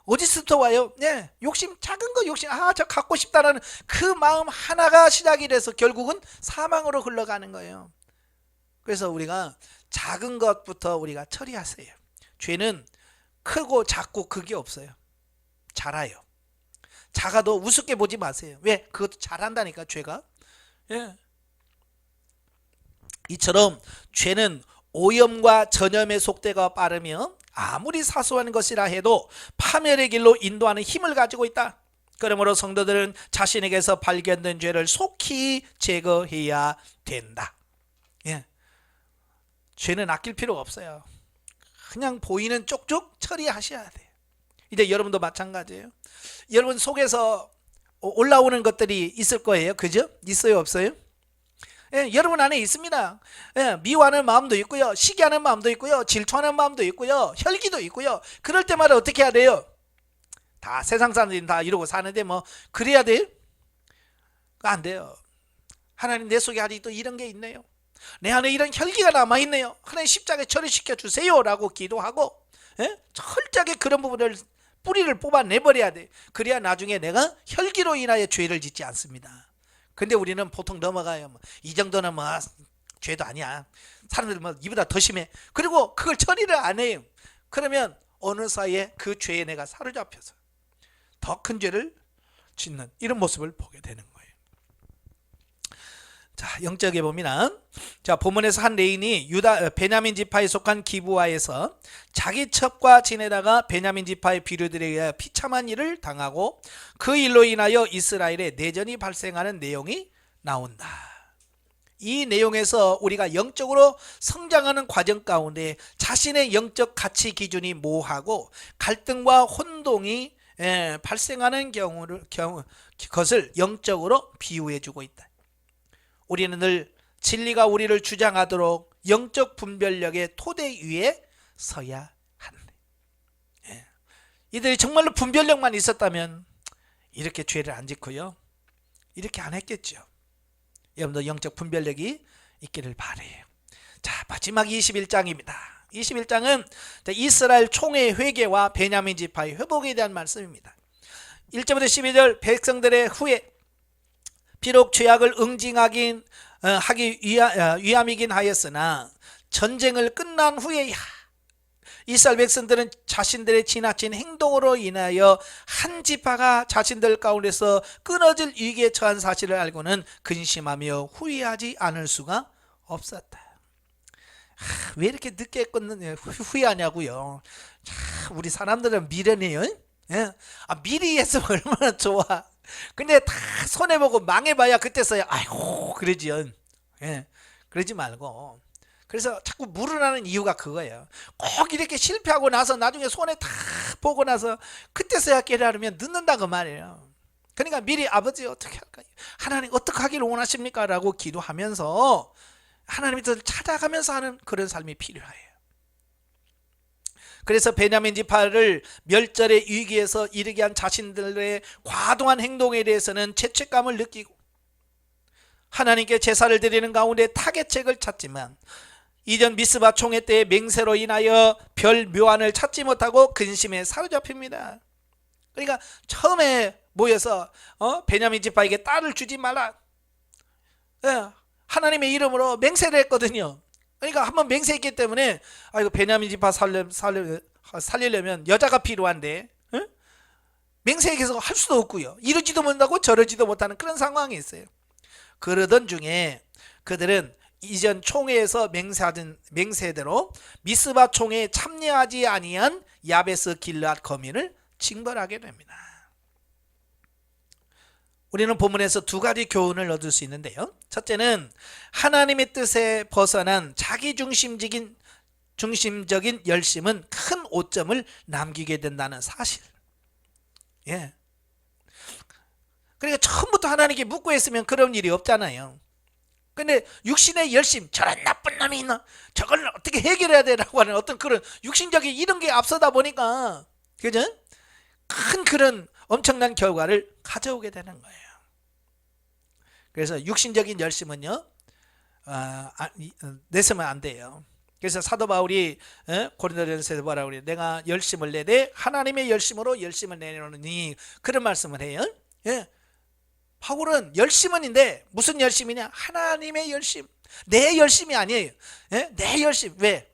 어디서부터 와요? 네, 욕심, 작은 거 욕심, 저 갖고 싶다라는 그 마음 하나가 시작이 돼서 결국은 사망으로 흘러가는 거예요. 그래서 우리가 작은 것부터 우리가 처리하세요. 죄는 크고 작고 그게 없어요. 자라요. 작아도 우습게 보지 마세요. 왜? 그것도 잘한다니까, 죄가. 예. 이처럼 죄는 오염과 전염의 속도가 빠르며 아무리 사소한 것이라 해도 파멸의 길로 인도하는 힘을 가지고 있다. 그러므로 성도들은 자신에게서 발견된 죄를 속히 제거해야 된다. 예. 죄는 아낄 필요가 없어요. 그냥 보이는 쪽쪽 처리하셔야 돼요. 이제 여러분도 마찬가지예요. 여러분 속에서 올라오는 것들이 있을 거예요. 그죠? 있어요, 없어요? 예, 여러분 안에 있습니다. 예, 미워하는 마음도 있고요, 시기하는 마음도 있고요, 질투하는 마음도 있고요, 혈기도 있고요. 그럴 때마다 어떻게 해야 돼요? 다 세상 사람들이 다 이러고 사는데 뭐 그래야 돼요? 안 돼요. 하나님, 내 속에 아직도 이런 게 있네요. 내 안에 이런 혈기가 남아있네요. 하나님, 십자가에 처리시켜 주세요 라고 기도하고, 예? 철저하게 그런 부분을 뿌리를 뽑아내버려야 돼. 그래야 나중에 내가 혈기로 인하여 죄를 짓지 않습니다. 근데 우리는 보통 넘어가요. 이 정도는 뭐 죄도 아니야. 사람들 뭐 이보다 더 심해. 그리고 그걸 처리를 안 해요. 그러면 어느 사이에 그 죄에 내가 사로잡혀서 더 큰 죄를 짓는 이런 모습을 보게 되는 거예요. 자, 영적에 보면, 자, 본문에서 한 레인이 베냐민 지파에 속한 기브아에서 자기 첩과 지내다가 베냐민 지파의 비류들에 의해 비참한 일을 당하고 그 일로 인하여 이스라엘에 내전이 발생하는 내용이 나온다. 이 내용에서 우리가 영적으로 성장하는 과정 가운데 자신의 영적 가치 기준이 모호하고 갈등과 혼동이 발생하는 것을 영적으로 비유해 주고 있다. 우리는 늘 진리가 우리를 주장하도록 영적 분별력의 토대 위에 서야 한다. 예. 이들이 정말로 분별력만 있었다면 이렇게 죄를 안 짓고요, 이렇게 안 했겠죠. 여러분도 영적 분별력이 있기를 바라요. 자, 마지막 21장입니다. 21장은 이스라엘 총회의 회개와 베냐민 지파의 회복에 대한 말씀입니다. 1절부터 12절, 백성들의 후회, 비록 죄악을 응징하기 위함이긴 하였으나 전쟁을 끝난 후에 이스라엘 백성들은 자신들의 지나친 행동으로 인하여 한 지파가 자신들 가운데서 끊어질 위기에 처한 사실을 알고는 근심하며 후회하지 않을 수가 없었다. 왜 이렇게 늦게 후회하냐고요. 우리 사람들은 미련해요. 예? 미리 했으면 얼마나 좋아. 근데 다 손해보고 망해봐야 그때서야 아이고 그러지요. 예, 그러지 말고. 그래서 자꾸 물어나는 이유가 그거예요. 꼭 이렇게 실패하고 나서 나중에 손해 다 보고 나서 그때서야 깨달으면 늦는다 그 말이에요. 그러니까 미리 아버지 어떻게 할까요? 하나님 어떻게 하기를 원하십니까? 라고 기도하면서 하나님의 뜻을 찾아가면서 하는 그런 삶이 필요해요. 그래서 베냐민 지파를 멸절의 위기에서 이르게 한 자신들의 과도한 행동에 대해서는 죄책감을 느끼고 하나님께 제사를 드리는 가운데 타개책을 찾지만 이전 미스바 총회 때의 맹세로 인하여 별 묘안을 찾지 못하고 근심에 사로잡힙니다. 그러니까 처음에 모여서 베냐민 지파에게 딸을 주지 말라, 하나님의 이름으로 맹세를 했거든요. 그러니까 한번 맹세했기 때문에 이거 베냐민 지파 살리려면 여자가 필요한데 맹세 계속 할 수도 없고요, 이러지도 못하고 저러지도 못하는 그런 상황이 있어요. 그러던 중에 그들은 이전 총회에서 맹세하던 맹세대로 미스바 총회에 참여하지 아니한 야베스 길르앗 거민을 징벌하게 됩니다. 우리는 본문에서 두 가지 교훈을 얻을 수 있는데요. 첫째는 하나님의 뜻에 벗어난 자기 중심적인 열심은 큰 오점을 남기게 된다는 사실. 예. 그러니까 처음부터 하나님께 묻고 했으면 그런 일이 없잖아요. 근데 육신의 열심, 저런 나쁜 놈이 있나? 저걸 어떻게 해결해야 되라고 하는 어떤 그런 육신적인 이런 게 앞서다 보니까, 그죠? 큰 그런 엄청난 결과를 가져오게 되는 거예요. 그래서 육신적인 열심은요, 내세면 안 돼요. 그래서 사도 바울이 고린도전서에서 뭐라고 그래요? 내가 열심을 내되 하나님의 열심으로 열심을 내노니, 그런 말씀을 해요. 예. 바울은 열심은인데 무슨 열심이냐? 하나님의 열심. 내 열심이 아니에요. 예? 내 열심. 왜?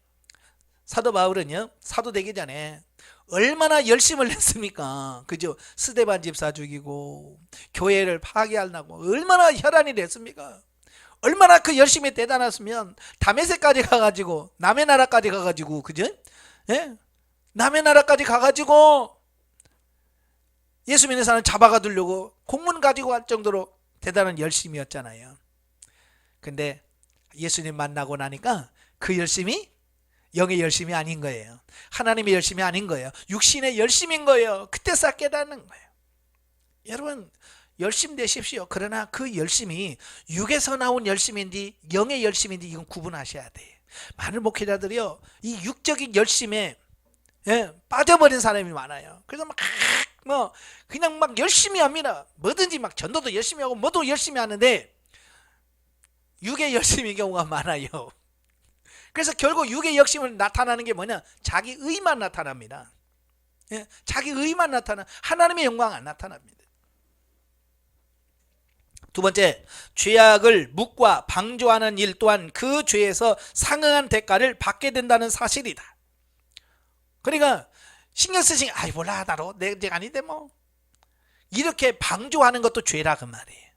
사도 바울은요, 사도 되기 전에 얼마나 열심을 냈습니까? 그죠? 스데반 집사 죽이고 교회를 파괴하려고 얼마나 혈안이 됐습니까? 얼마나 그 열심이 대단했으면 다메섹까지 가가지고, 남의 나라까지 가가지고, 그죠? 예? 남의 나라까지 가가지고 예수 믿는 사람 잡아가두려고 공문 가지고 할 정도로 대단한 열심이었잖아요. 근데 예수님 만나고 나니까 그 열심이 영의 열심이 아닌 거예요. 하나님의 열심이 아닌 거예요. 육신의 열심인 거예요. 그때서 깨닫는 거예요. 여러분, 열심 내십시오. 그러나 그 열심이 육에서 나온 열심인지 영의 열심인지 이건 구분하셔야 돼요. 많은 목회자들이요, 이 육적인 열심에 빠져버린 사람이 많아요. 그래서 그냥 막 열심히 합니다. 뭐든지 막 전도도 열심히 하고 뭐도 열심히 하는데 육의 열심인 경우가 많아요. 그래서 결국 육의 열심을 나타나는 게 뭐냐? 자기 의만 나타납니다. 자기 의만 나타나, 하나님의 영광 안 나타납니다. 두 번째, 죄악을 묵과 방조하는 일 또한 그 죄에서 상응한 대가를 받게 된다는 사실이다. 그러니까 신경 쓰시, 아이 몰라, 나로 내 죄가 아닌데 뭐, 이렇게 방조하는 것도 죄라 그 말이에요.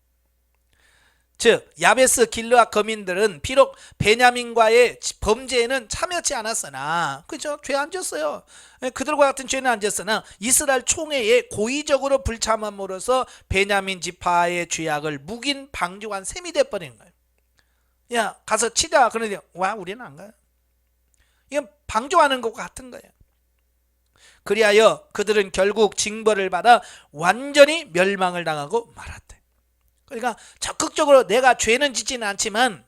즉 야베스 길르앗 거민들은 비록 베냐민과의 범죄에는 참여치 않았으나, 그죠? 죄 안 졌어요. 그들과 같은 죄는 안 졌으나 이스라엘 총회에 고의적으로 불참함으로써 베냐민 지파의 죄악을 묵인 방조한 셈이 돼버린 거예요. 야, 가서 치자. 그러는데 와, 우리는 안 가요. 이건 방조하는 것과 같은 거예요. 그리하여 그들은 결국 징벌을 받아 완전히 멸망을 당하고 말았대. 그러니까 적극적으로 내가 죄는 짓지는 않지만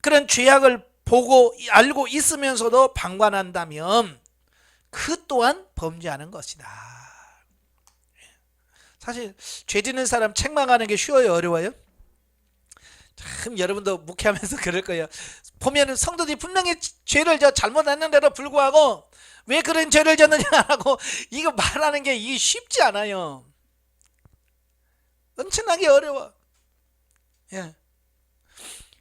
그런 죄악을 보고 알고 있으면서도 방관한다면 그 또한 범죄하는 것이다. 사실 죄 짓는 사람 책망하는 게 쉬워요, 어려워요? 참 여러분도 묵회하면서 그럴 거예요. 보면은 성도들이 분명히 죄를 잘못했는데도 불구하고 왜 그런 죄를 졌느냐라고 이거 말하는 게 이게 쉽지 않아요. 엄청나게 어려워. 예.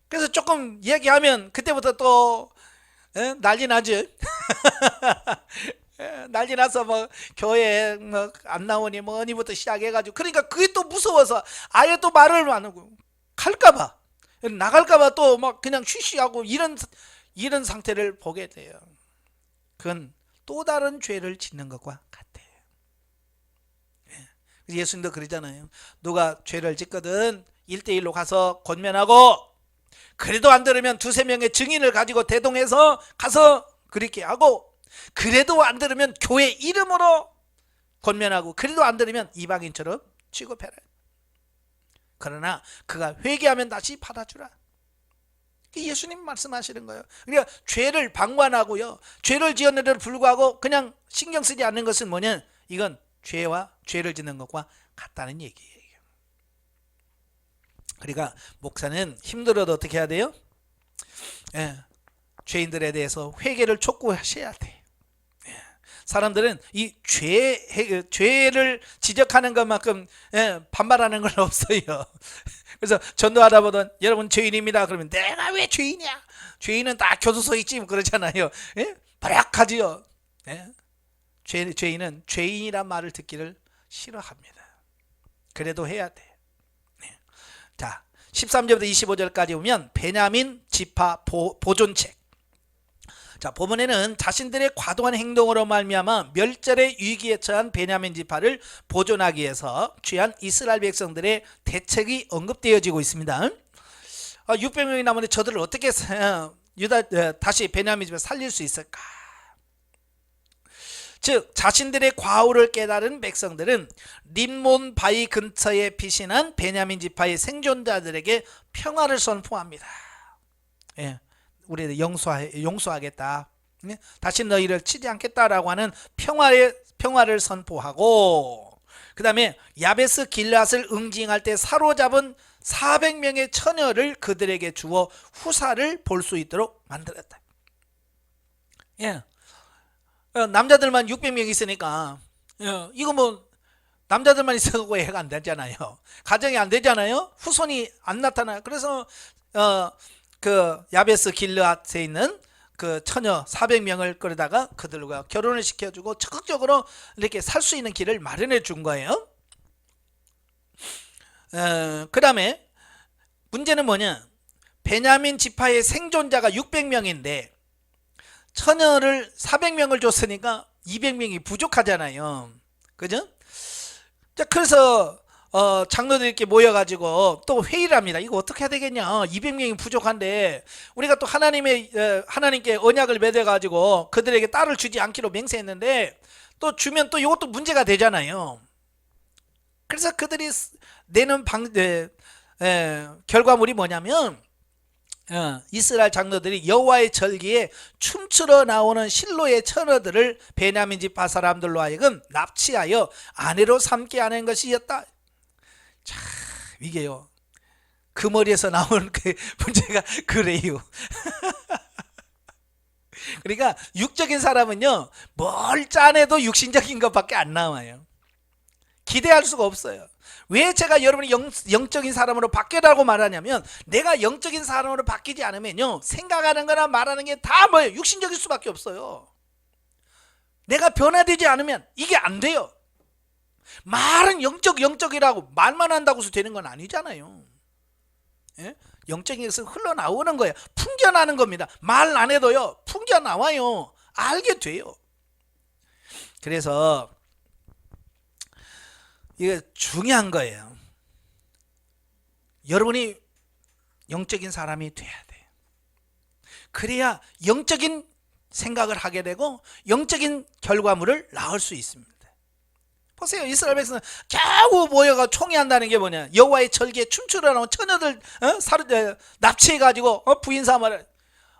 그래서 조금 얘기하면 그때부터 또 난리 나죠. 난리 나서 뭐 교회 뭐 안 나오니 뭐니부터 시작해가지고, 그러니까 그게 또 무서워서 아예 또 말을 안 하고 갈까봐, 나갈까봐 또 막 그냥 쉬쉬하고 이런 상태를 보게 돼요. 그건 또 다른 죄를 짓는 것과 같아요. 예수님도 그러잖아요. 누가 죄를 짓거든 1대1로 가서 권면하고, 그래도 안 들으면 두세 명의 증인을 가지고 대동해서 가서 그렇게 하고, 그래도 안 들으면 교회 이름으로 권면하고, 그래도 안 들으면 이방인처럼 취급해라. 그러나 그가 회개하면 다시 받아주라. 예수님 말씀하시는 거예요. 그러니까 죄를 방관하고요, 죄를 지었는데도 불구하고 그냥 신경 쓰지 않는 것은 뭐냐? 이건 죄를 짓는 것과 같다는 얘기예요. 그러니까 목사는 힘들어도 어떻게 해야 돼요? 죄인들에 대해서 회개를 촉구하셔야 돼. 사람들은 이 죄를 지적하는 것만큼 반발하는 건 없어요. 그래서 전도하다 보던 여러분 죄인입니다. 그러면 내가 왜 죄인이야? 죄인은 다 교도소에 있지 그러잖아요. 발악하지요. 죄인은 죄인이란 말을 듣기를 싫어합니다. 그래도 해야 돼. 자, 13절부터 25절까지 보면 베냐민 지파 보존책. 자, 본문에는 자신들의 과도한 행동으로 말미암아 멸절의 위기에 처한 베냐민 지파를 보존하기 위해서 취한 이스라엘 백성들의 대책이 언급되어지고 있습니다. 600명이 남았는데 저들을 어떻게 다시 베냐민 지파 살릴 수 있을까? 즉 자신들의 과오를 깨달은 백성들은 림몬 바위 근처에 피신한 베냐민 지파의 생존자들에게 평화를 선포합니다. 예, 우리를 용서하겠다. 예? 다시 너희를 치지 않겠다라고 하는 평화를 선포하고, 그 다음에 야베스 길앗을 응징할 때 사로잡은 400명의 처녀를 그들에게 주어 후사를 볼 수 있도록 만들었다. 예. 남자들만 600명 있으니까 이거 뭐 남자들만 있어도 해가 안 되잖아요. 가정이 안 되잖아요. 후손이 안 나타나요. 그래서 그 야베스 길르앗에 있는 그 처녀 400명을 끌어다가 그들과 결혼을 시켜주고 적극적으로 이렇게 살 수 있는 길을 마련해 준 거예요. 그 다음에 문제는 뭐냐, 베냐민 지파의 생존자가 600명인데 처녀를 400명을 줬으니까 200명이 부족하잖아요. 그죠? 자, 그래서 장로들이 이렇게 모여가지고 또 회의를 합니다. 이거 어떻게 해야 되겠냐? 200명이 부족한데 우리가 또 하나님께 언약을 맺어가지고 그들에게 딸을 주지 않기로 맹세했는데 또 주면 또 이것도 문제가 되잖아요. 그래서 그들이 내는 결과물이 뭐냐면 이스라엘 장로들이 여호와의 절기에 춤추러 나오는 실로의 처녀들을 베냐민 지파 사람들로 하여금 납치하여 아내로 삼게 하는 것이었다. 자, 이게요, 그 머리에서 나오는 그 문제가 그래요. 그러니까 육적인 사람은요, 뭘 짜내도 육신적인 것밖에 안 나와요. 기대할 수가 없어요. 왜 제가 여러분이 영적인 사람으로 바뀌라고 말하냐면, 내가 영적인 사람으로 바뀌지 않으면요, 생각하는 거나 말하는 게 다 뭐예요? 육신적일 수밖에 없어요. 내가 변화되지 않으면 이게 안 돼요. 말은 영적이라고 말만 한다고 해서 되는 건 아니잖아요. 예? 영적인 것은 흘러나오는 거예요. 풍겨나는 겁니다. 말 안 해도요, 풍겨나와요. 알게 돼요. 그래서 이게 중요한 거예요. 여러분이 영적인 사람이 돼야 돼요. 그래야 영적인 생각을 하게 되고 영적인 결과물을 낳을 수 있습니다. 보세요. 이스라엘 백성은 겨우 모여가 총회한다는 게 뭐냐, 여호와의 절기에 춤추러 나온 처녀들 납치해가지고 부인 삼아를.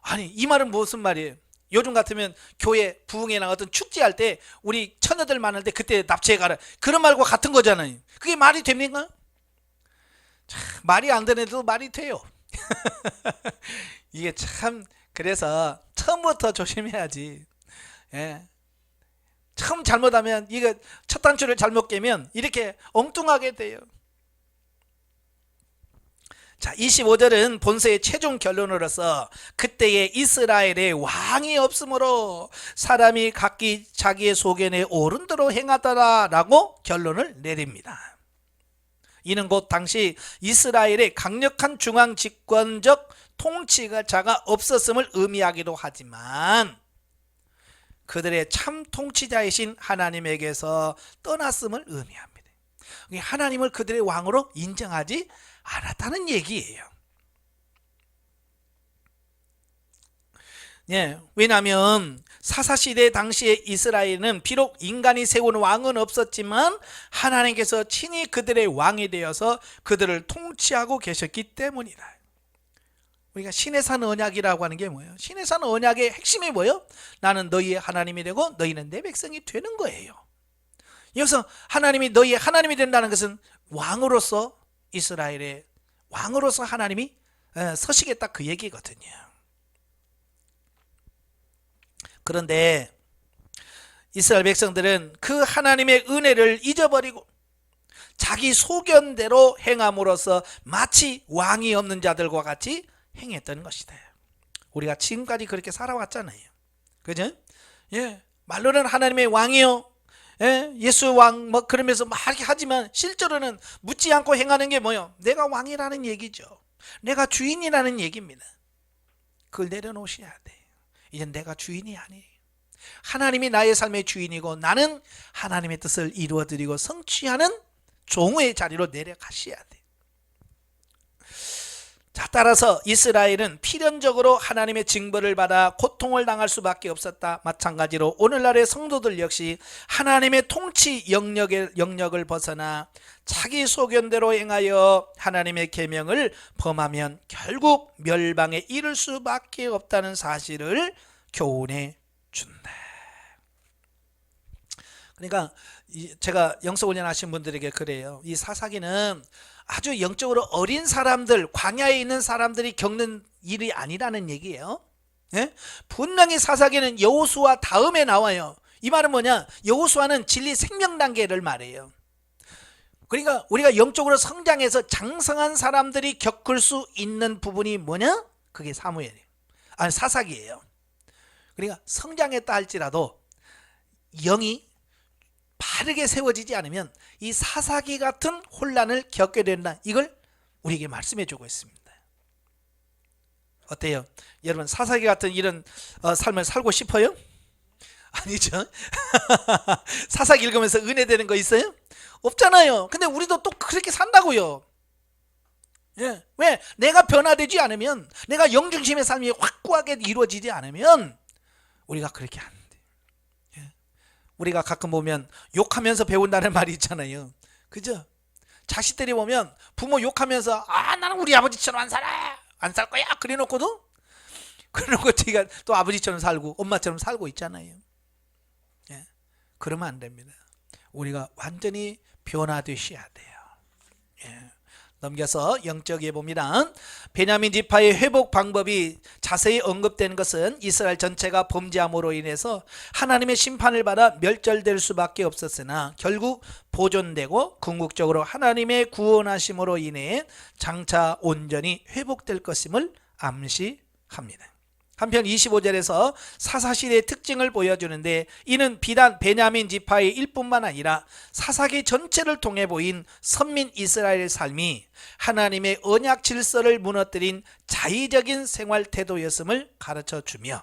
아니, 이 말은 무슨 말이에요? 요즘 같으면 교회 부흥회 나가던 축제할 때 우리 처녀들 많을 때 그때 납치해 가라, 그런 말과 같은 거잖아요. 그게 말이 됩니까? 참, 말이 안 되는데도 말이 돼요. 이게 참, 그래서 처음부터 조심해야지. 예. 처음 잘못하면, 이거 첫 단추를 잘못 깨면 이렇게 엉뚱하게 돼요. 자, 25절은 본서의 최종 결론으로서 그때에 이스라엘에 왕이 없으므로 사람이 각기 자기의 소견에 옳은 대로 행하더라 라고 결론을 내립니다. 이는 곧 당시 이스라엘의 강력한 중앙 집권적 통치자가 없었음을 의미하기도 하지만 그들의 참 통치자이신 하나님에게서 떠났음을 의미합니다. 하나님을 그들의 왕으로 인정하지 않았다는 얘기예요. 예, 왜냐하면 사사시대 당시의 이스라엘은 비록 인간이 세운 왕은 없었지만 하나님께서 친히 그들의 왕이 되어서 그들을 통치하고 계셨기 때문이다. 우리가 신의 산 언약이라고 하는 게 뭐예요? 신의 산 언약의 핵심이 뭐예요? 나는 너희의 하나님이 되고 너희는 내 백성이 되는 거예요. 여기서 하나님이 너희의 하나님이 된다는 것은 왕으로서, 이스라엘의 왕으로서 하나님이 서시겠다, 그 얘기거든요. 그런데 이스라엘 백성들은 그 하나님의 은혜를 잊어버리고 자기 소견대로 행함으로써 마치 왕이 없는 자들과 같이 행했던 것이다. 우리가 지금까지 그렇게 살아왔잖아요. 그죠? 예, 말로는 하나님의 왕이요, 예, 예수 왕 뭐 그러면서 막 이렇게 하지만 실제로는 묻지 않고 행하는 게 뭐요? 내가 왕이라는 얘기죠. 내가 주인이라는 얘기입니다. 그걸 내려놓으셔야 돼. 이젠 내가 주인이 아니에요. 하나님이 나의 삶의 주인이고 나는 하나님의 뜻을 이루어드리고 성취하는 종의 자리로 내려가셔야 돼. 자, 따라서 이스라엘은 필연적으로 하나님의 징벌을 받아 고통을 당할 수밖에 없었다. 마찬가지로 오늘날의 성도들 역시 하나님의 통치 영역을 벗어나 자기 소견대로 행하여 하나님의 계명을 범하면 결국 멸망에 이를 수밖에 없다는 사실을 교훈해 준다. 그러니까 제가 영성훈련 하신 분들에게 그래요. 이 사사기는 아주 영적으로 어린 사람들, 광야에 있는 사람들이 겪는 일이 아니라는 얘기예요. 예? 분명히 사사기는 여호수아 다음에 나와요. 이 말은 뭐냐? 여호수아는 진리 생명 단계를 말해요. 그러니까 우리가 영적으로 성장해서 장성한 사람들이 겪을 수 있는 부분이 뭐냐? 그게 사무엘이에요. 아니, 사사기예요. 그러니까 성장했다 할지라도 영이 바르게 세워지지 않으면 이 사사기 같은 혼란을 겪게 된다. 이걸 우리에게 말씀해 주고 있습니다. 어때요? 여러분 사사기 같은 이런 삶을 살고 싶어요? 아니죠. 사사기 읽으면서 은혜 되는 거 있어요? 없잖아요. 근데 우리도 또 그렇게 산다고요. 예. 왜? 내가 변화되지 않으면, 내가 영중심의 삶이 확고하게 이루어지지 않으면 우리가 그렇게 안 돼. 예. 우리가 가끔 보면 욕하면서 배운다는 말이 있잖아요. 그죠? 자식들이 보면 부모 욕하면서 나는 우리 아버지처럼 안 살 거야 그래 놓고도 제가 또 아버지처럼 살고 엄마처럼 살고 있잖아요. 예. 그러면 안 됩니다. 우리가 완전히 변화되셔야 돼요. 예. 넘겨서 영적에 봅니다. 베냐민 지파의 회복 방법이 자세히 언급된 것은 이스라엘 전체가 범죄함으로 인해서 하나님의 심판을 받아 멸절될 수밖에 없었으나 결국 보존되고 궁극적으로 하나님의 구원하심으로 인해 장차 온전히 회복될 것임을 암시합니다. 한편 25절에서 사사시대의 특징을 보여주는데 이는 비단 베냐민 지파의 일뿐만 아니라 사사기 전체를 통해 보인 선민 이스라엘의 삶이 하나님의 언약 질서를 무너뜨린 자의적인 생활 태도였음을 가르쳐주며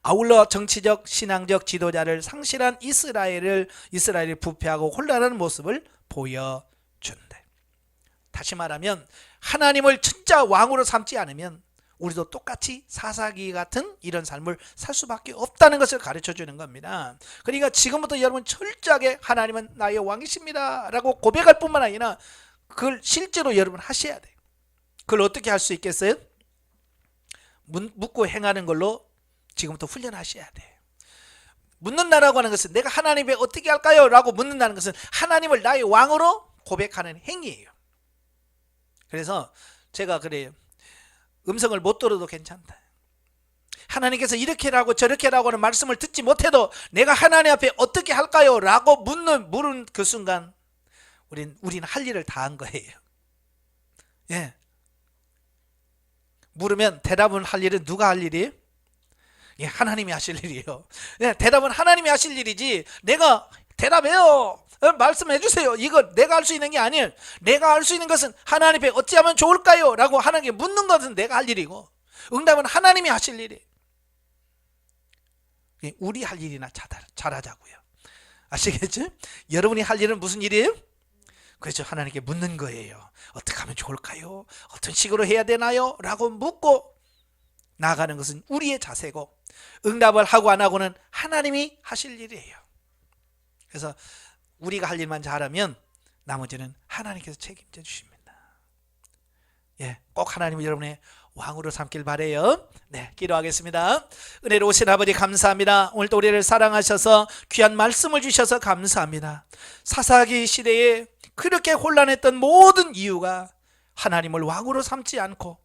아울러 정치적 신앙적 지도자를 상실한 이스라엘이 부패하고 혼란한 모습을 보여준다. 다시 말하면 하나님을 진짜 왕으로 삼지 않으면 우리도 똑같이 사사기 같은 이런 삶을 살 수밖에 없다는 것을 가르쳐주는 겁니다. 그러니까 지금부터 여러분 철저하게 하나님은 나의 왕이십니다 라고 고백할 뿐만 아니라 그걸 실제로 여러분 하셔야 돼요. 그걸 어떻게 할 수 있겠어요? 묻고 행하는 걸로 지금부터 훈련하셔야 돼요. 묻는다라고 하는 것은 내가 하나님께 어떻게 할까요? 라고 묻는다는 것은 하나님을 나의 왕으로 고백하는 행위예요. 그래서 제가 그래요. 음성을 못 들어도 괜찮다. 하나님께서 이렇게 라고 저렇게 라고 하는 말씀을 듣지 못해도 내가 하나님 앞에 어떻게 할까요? 라고 물은 그 순간 우리는 할 일을 다 한 거예요. 예. 물으면 대답은 할 일은 누가 할 일이에요? 예, 하나님이 하실 일이에요. 예, 대답은 하나님이 하실 일이지 내가 대답해요. 말씀해 주세요. 이거 내가 할 수 있는 게 아니에요. 내가 할 수 있는 것은 하나님 앞에 어찌하면 좋을까요? 라고 하나님께 묻는 것은 내가 할 일이고 응답은 하나님이 하실 일이에요. 우리 할 일이나 잘하자고요. 아시겠죠? 여러분이 할 일은 무슨 일이에요? 그래서 하나님께 묻는 거예요. 어떻게 하면 좋을까요? 어떤 식으로 해야 되나요? 라고 묻고 나아가는 것은 우리의 자세고 응답을 하고 안 하고는 하나님이 하실 일이에요. 그래서 우리가 할 일만 잘하면 나머지는 하나님께서 책임져 주십니다. 예, 꼭 하나님을 여러분의 왕으로 삼길 바라요. 네, 기도하겠습니다. 은혜로우신 아버지 감사합니다. 오늘도 우리를 사랑하셔서 귀한 말씀을 주셔서 감사합니다. 사사기 시대에 그렇게 혼란했던 모든 이유가 하나님을 왕으로 삼지 않고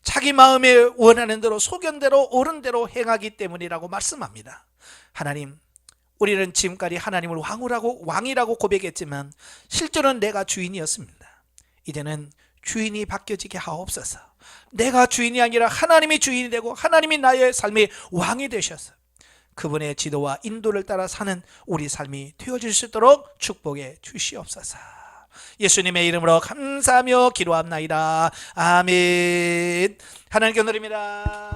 자기 마음에 원하는 대로 소견대로 옳은 대로 행하기 때문이라고 말씀합니다. 하나님, 우리는 지금까지 하나님을 왕이라고 고백했지만 실제로는 내가 주인이었습니다. 이제는 주인이 바뀌어지게 하옵소서. 내가 주인이 아니라 하나님이 주인이 되고 하나님이 나의 삶의 왕이 되셔서 그분의 지도와 인도를 따라 사는 우리 삶이 되어질 수 있도록 축복해 주시옵소서. 예수님의 이름으로 감사하며 기도합나이다. 아멘. 하나님께 드립니다.